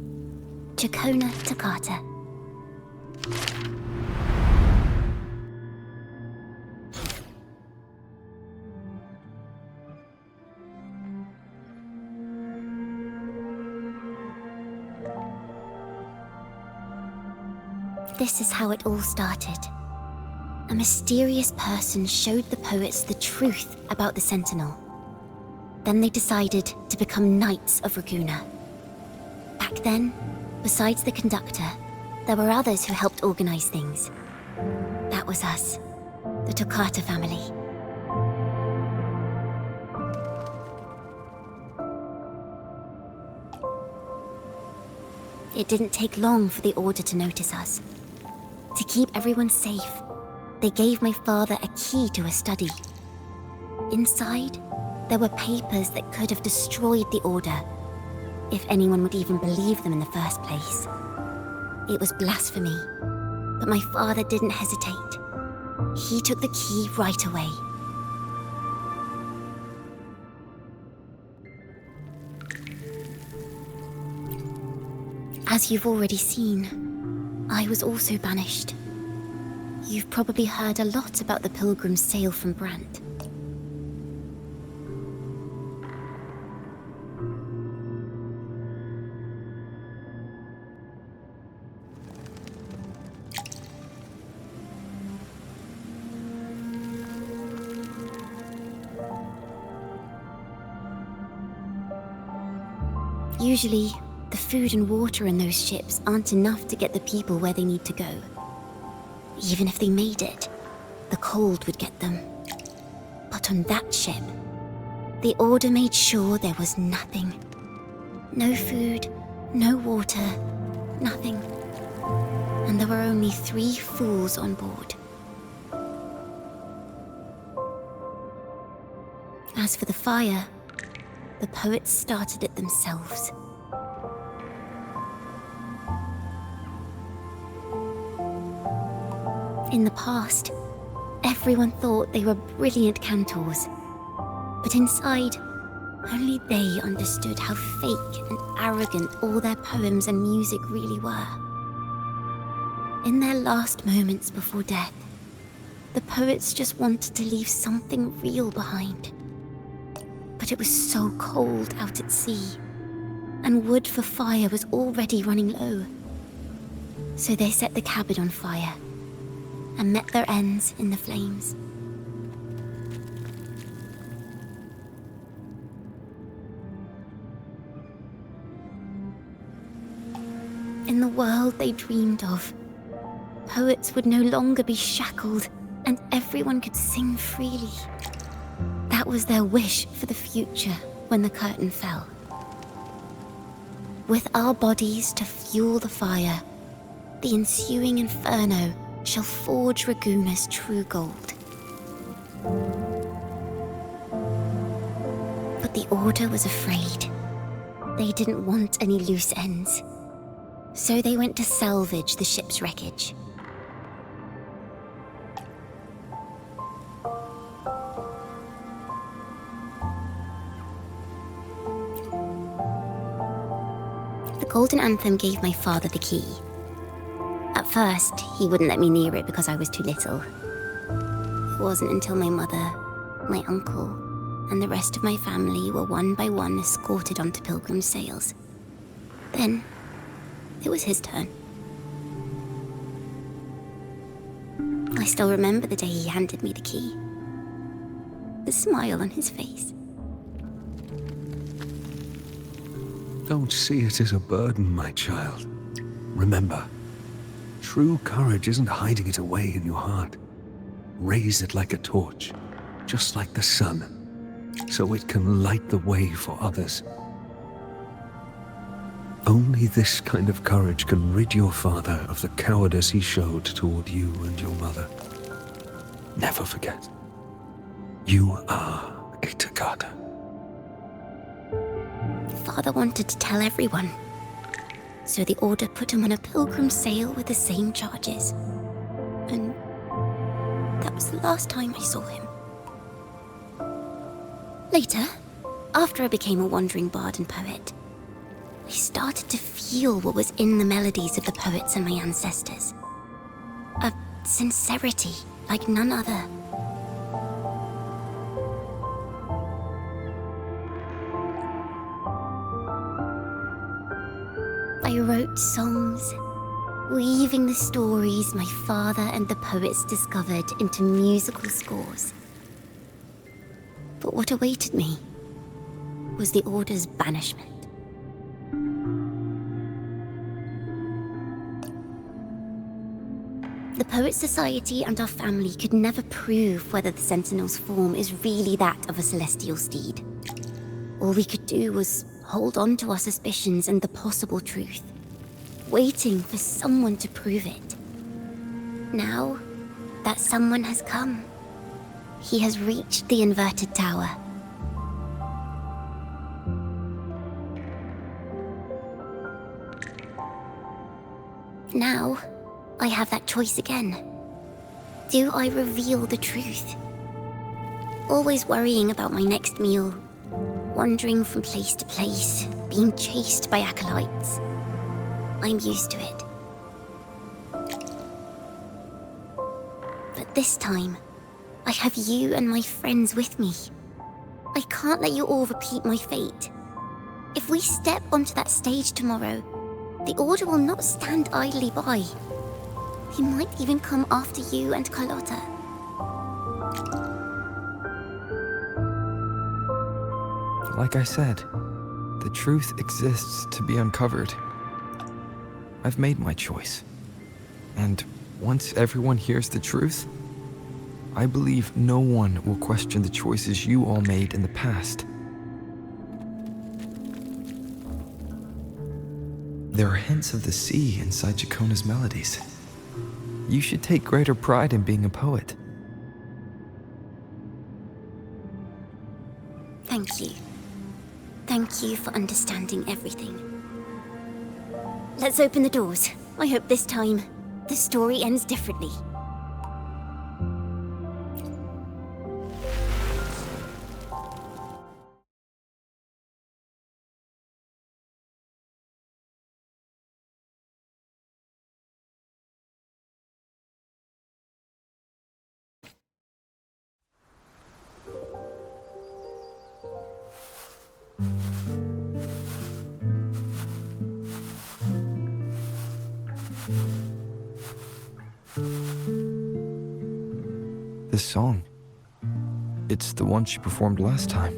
Ciaccona Toccata. This is how it all started. A mysterious person showed the poets the truth about the Sentinel. Then they decided to become Knights of Ragunna. Back then, besides the conductor, there were others who helped organize things. That was us, the Toccata family. It didn't take long for the Order to notice us. To keep everyone safe, they gave my father a key to a study. Inside, there were papers that could have destroyed the Order, if anyone would even believe them in the first place. It was blasphemy. But my father didn't hesitate. He took the key right away. As you've already seen, I was also banished. You've probably heard a lot about the pilgrim's sail from Brant. Usually, the food and water in those ships aren't enough to get the people where they need to go. Even if they made it, the cold would get them. But on that ship, the Order made sure there was nothing. No food, no water, nothing. And there were only 3 fools on board. As for the fire, the poets started it themselves. In the past, everyone thought they were brilliant cantors. But inside, only they understood how fake and arrogant all their poems and music really were. In their last moments before death, the poets just wanted to leave something real behind. But it was so cold out at sea, and wood for fire was already running low. So they set the cabin on fire, and met their ends in the flames. In the world they dreamed of, poets would no longer be shackled, and everyone could sing freely. That was their wish for the future when the curtain fell. With our bodies to fuel the fire, the ensuing inferno shall forge Ragunna's true gold. But the Order was afraid. They didn't want any loose ends. So they went to salvage the ship's wreckage. The Golden Anthem gave my father the key. At first, he wouldn't let me near it because I was too little. It wasn't until my mother, my uncle, and the rest of my family were one by one escorted onto pilgrim sails. Then, it was his turn. I still remember the day he handed me the key. The smile on his face. Don't see it as a burden, my child. Remember, true courage isn't hiding it away in your heart. Raise it like a torch, just like the sun, so it can light the way for others. Only this kind of courage can rid your father of the cowardice he showed toward you and your mother. Never forget, you are a Ciaccona. Father wanted to tell everyone, so the Order put him on a pilgrim sail with the same charges. And that was the last time I saw him. Later, after I became a wandering bard and poet, I started to feel what was in the melodies of the poets and my ancestors. A sincerity like none other. I wrote songs, weaving the stories my father and the poets discovered into musical scores. But what awaited me was the Order's banishment. The Poet Society and our family could never prove whether the Sentinel's form is really that of a celestial steed. All we could do was hold on to our suspicions and the possible truth, waiting for someone to prove it. Now, that someone has come. He has reached the inverted tower. Now, I have that choice again. Do I reveal the truth? Always worrying about my next meal, wandering from place to place, being chased by acolytes. I'm used to it. But this time, I have you and my friends with me. I can't let you all repeat my fate. If we step onto that stage tomorrow, the Order will not stand idly by. He might even come after you and Carlotta. Like I said, the truth exists to be uncovered. I've made my choice. And once everyone hears the truth, I believe no one will question the choices you all made in the past. There are hints of the sea inside Ciaccona's melodies. You should take greater pride in being a poet. Thank you. Thank you for understanding everything. Let's open the doors. I hope this time, the story ends differently. This song, it's the one she performed last time.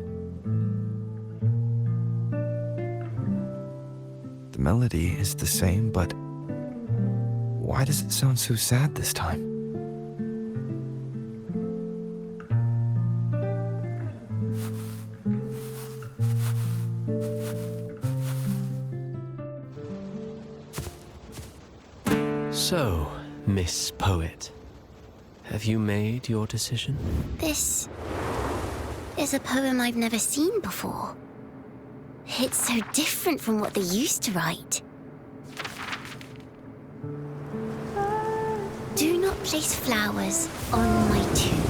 The melody is the same, but why does it sound so sad this time? So, Miss Poet, have you made your decision? This is a poem I've never seen before. It's so different from what they used to write. Do not place flowers on my tomb,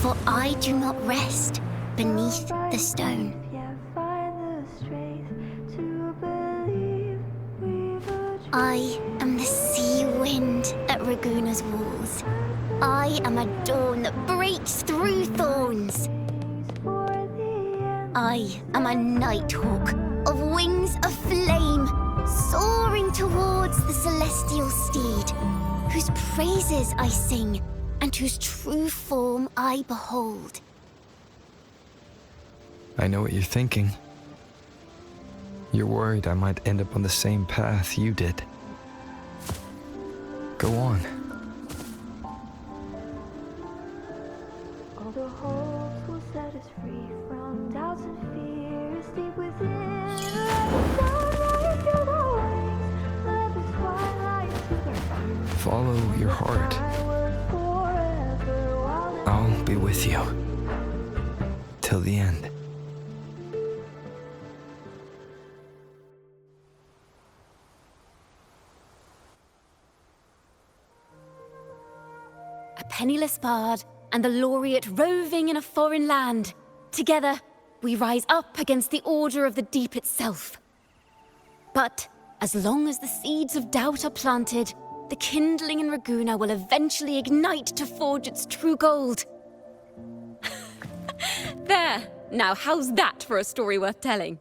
for I do not rest beneath the stone. I am the sea wind at Ragunna's walls. I am a dawn that breaks through thorns. I am a nighthawk of wings of flame, soaring towards the celestial steed, whose praises I sing and whose true form I behold. I know what you're thinking. You're worried I might end up on the same path you did. Go on. All the hopes will set us free from doubts and fears deep within. Let the twilight to the Follow your heart. I'll be with you. Till the end. A penniless bard and the laureate roving in a foreign land. Together, we rise up against the Order of the Deep itself. But as long as the seeds of doubt are planted, the kindling in Ragunna will eventually ignite to forge its true gold. There! Now how's that for a story worth telling?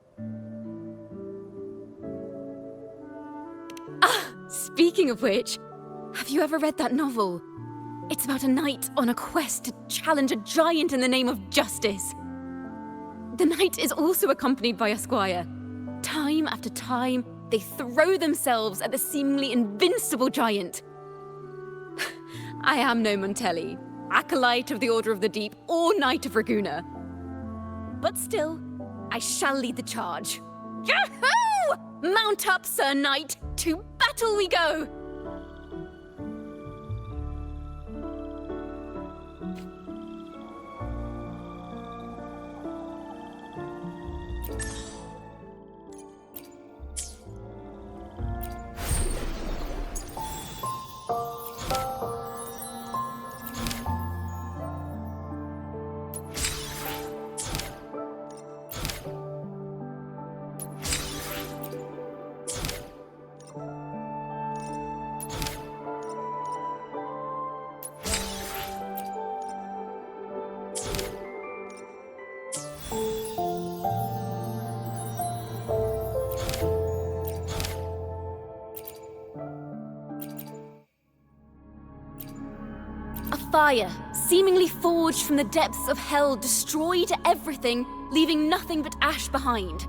Ah! Speaking of which, have you ever read that novel? It's about a knight on a quest to challenge a giant in the name of justice. The knight is also accompanied by a squire. Time after time, they throw themselves at the seemingly invincible giant. I am no Montelli, acolyte of the Order of the Deep, or Knight of Ragunna. But still, I shall lead the charge. Yahoo! Mount up, Sir Knight! To battle we go! fire, seemingly forged from the depths of hell, destroyed everything, leaving nothing but ash behind.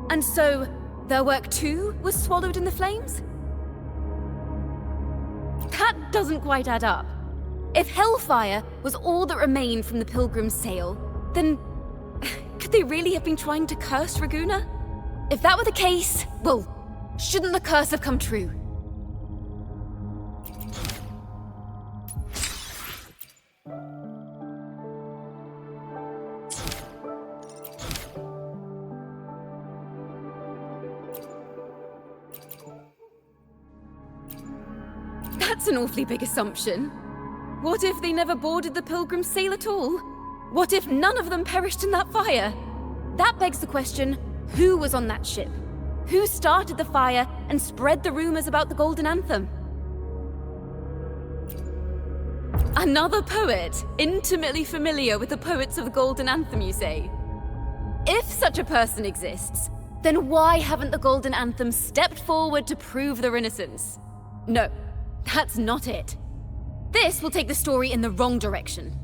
And so, their work too was swallowed in the flames? That doesn't quite add up. If hellfire was all that remained from the Pilgrim's sail, then could they really have been trying to curse Ragunna? If that were the case, well, shouldn't the curse have come true? That's an awfully big assumption. What if they never boarded the Pilgrim's sail at all? What if none of them perished in that fire? That begs the question, who was on that ship? Who started the fire and spread the rumors about the Golden Anthem? Another poet, intimately familiar with the poets of the Golden Anthem, you say? If such a person exists, then why haven't the Golden Anthem stepped forward to prove their innocence? No, that's not it. This will take the story in the wrong direction.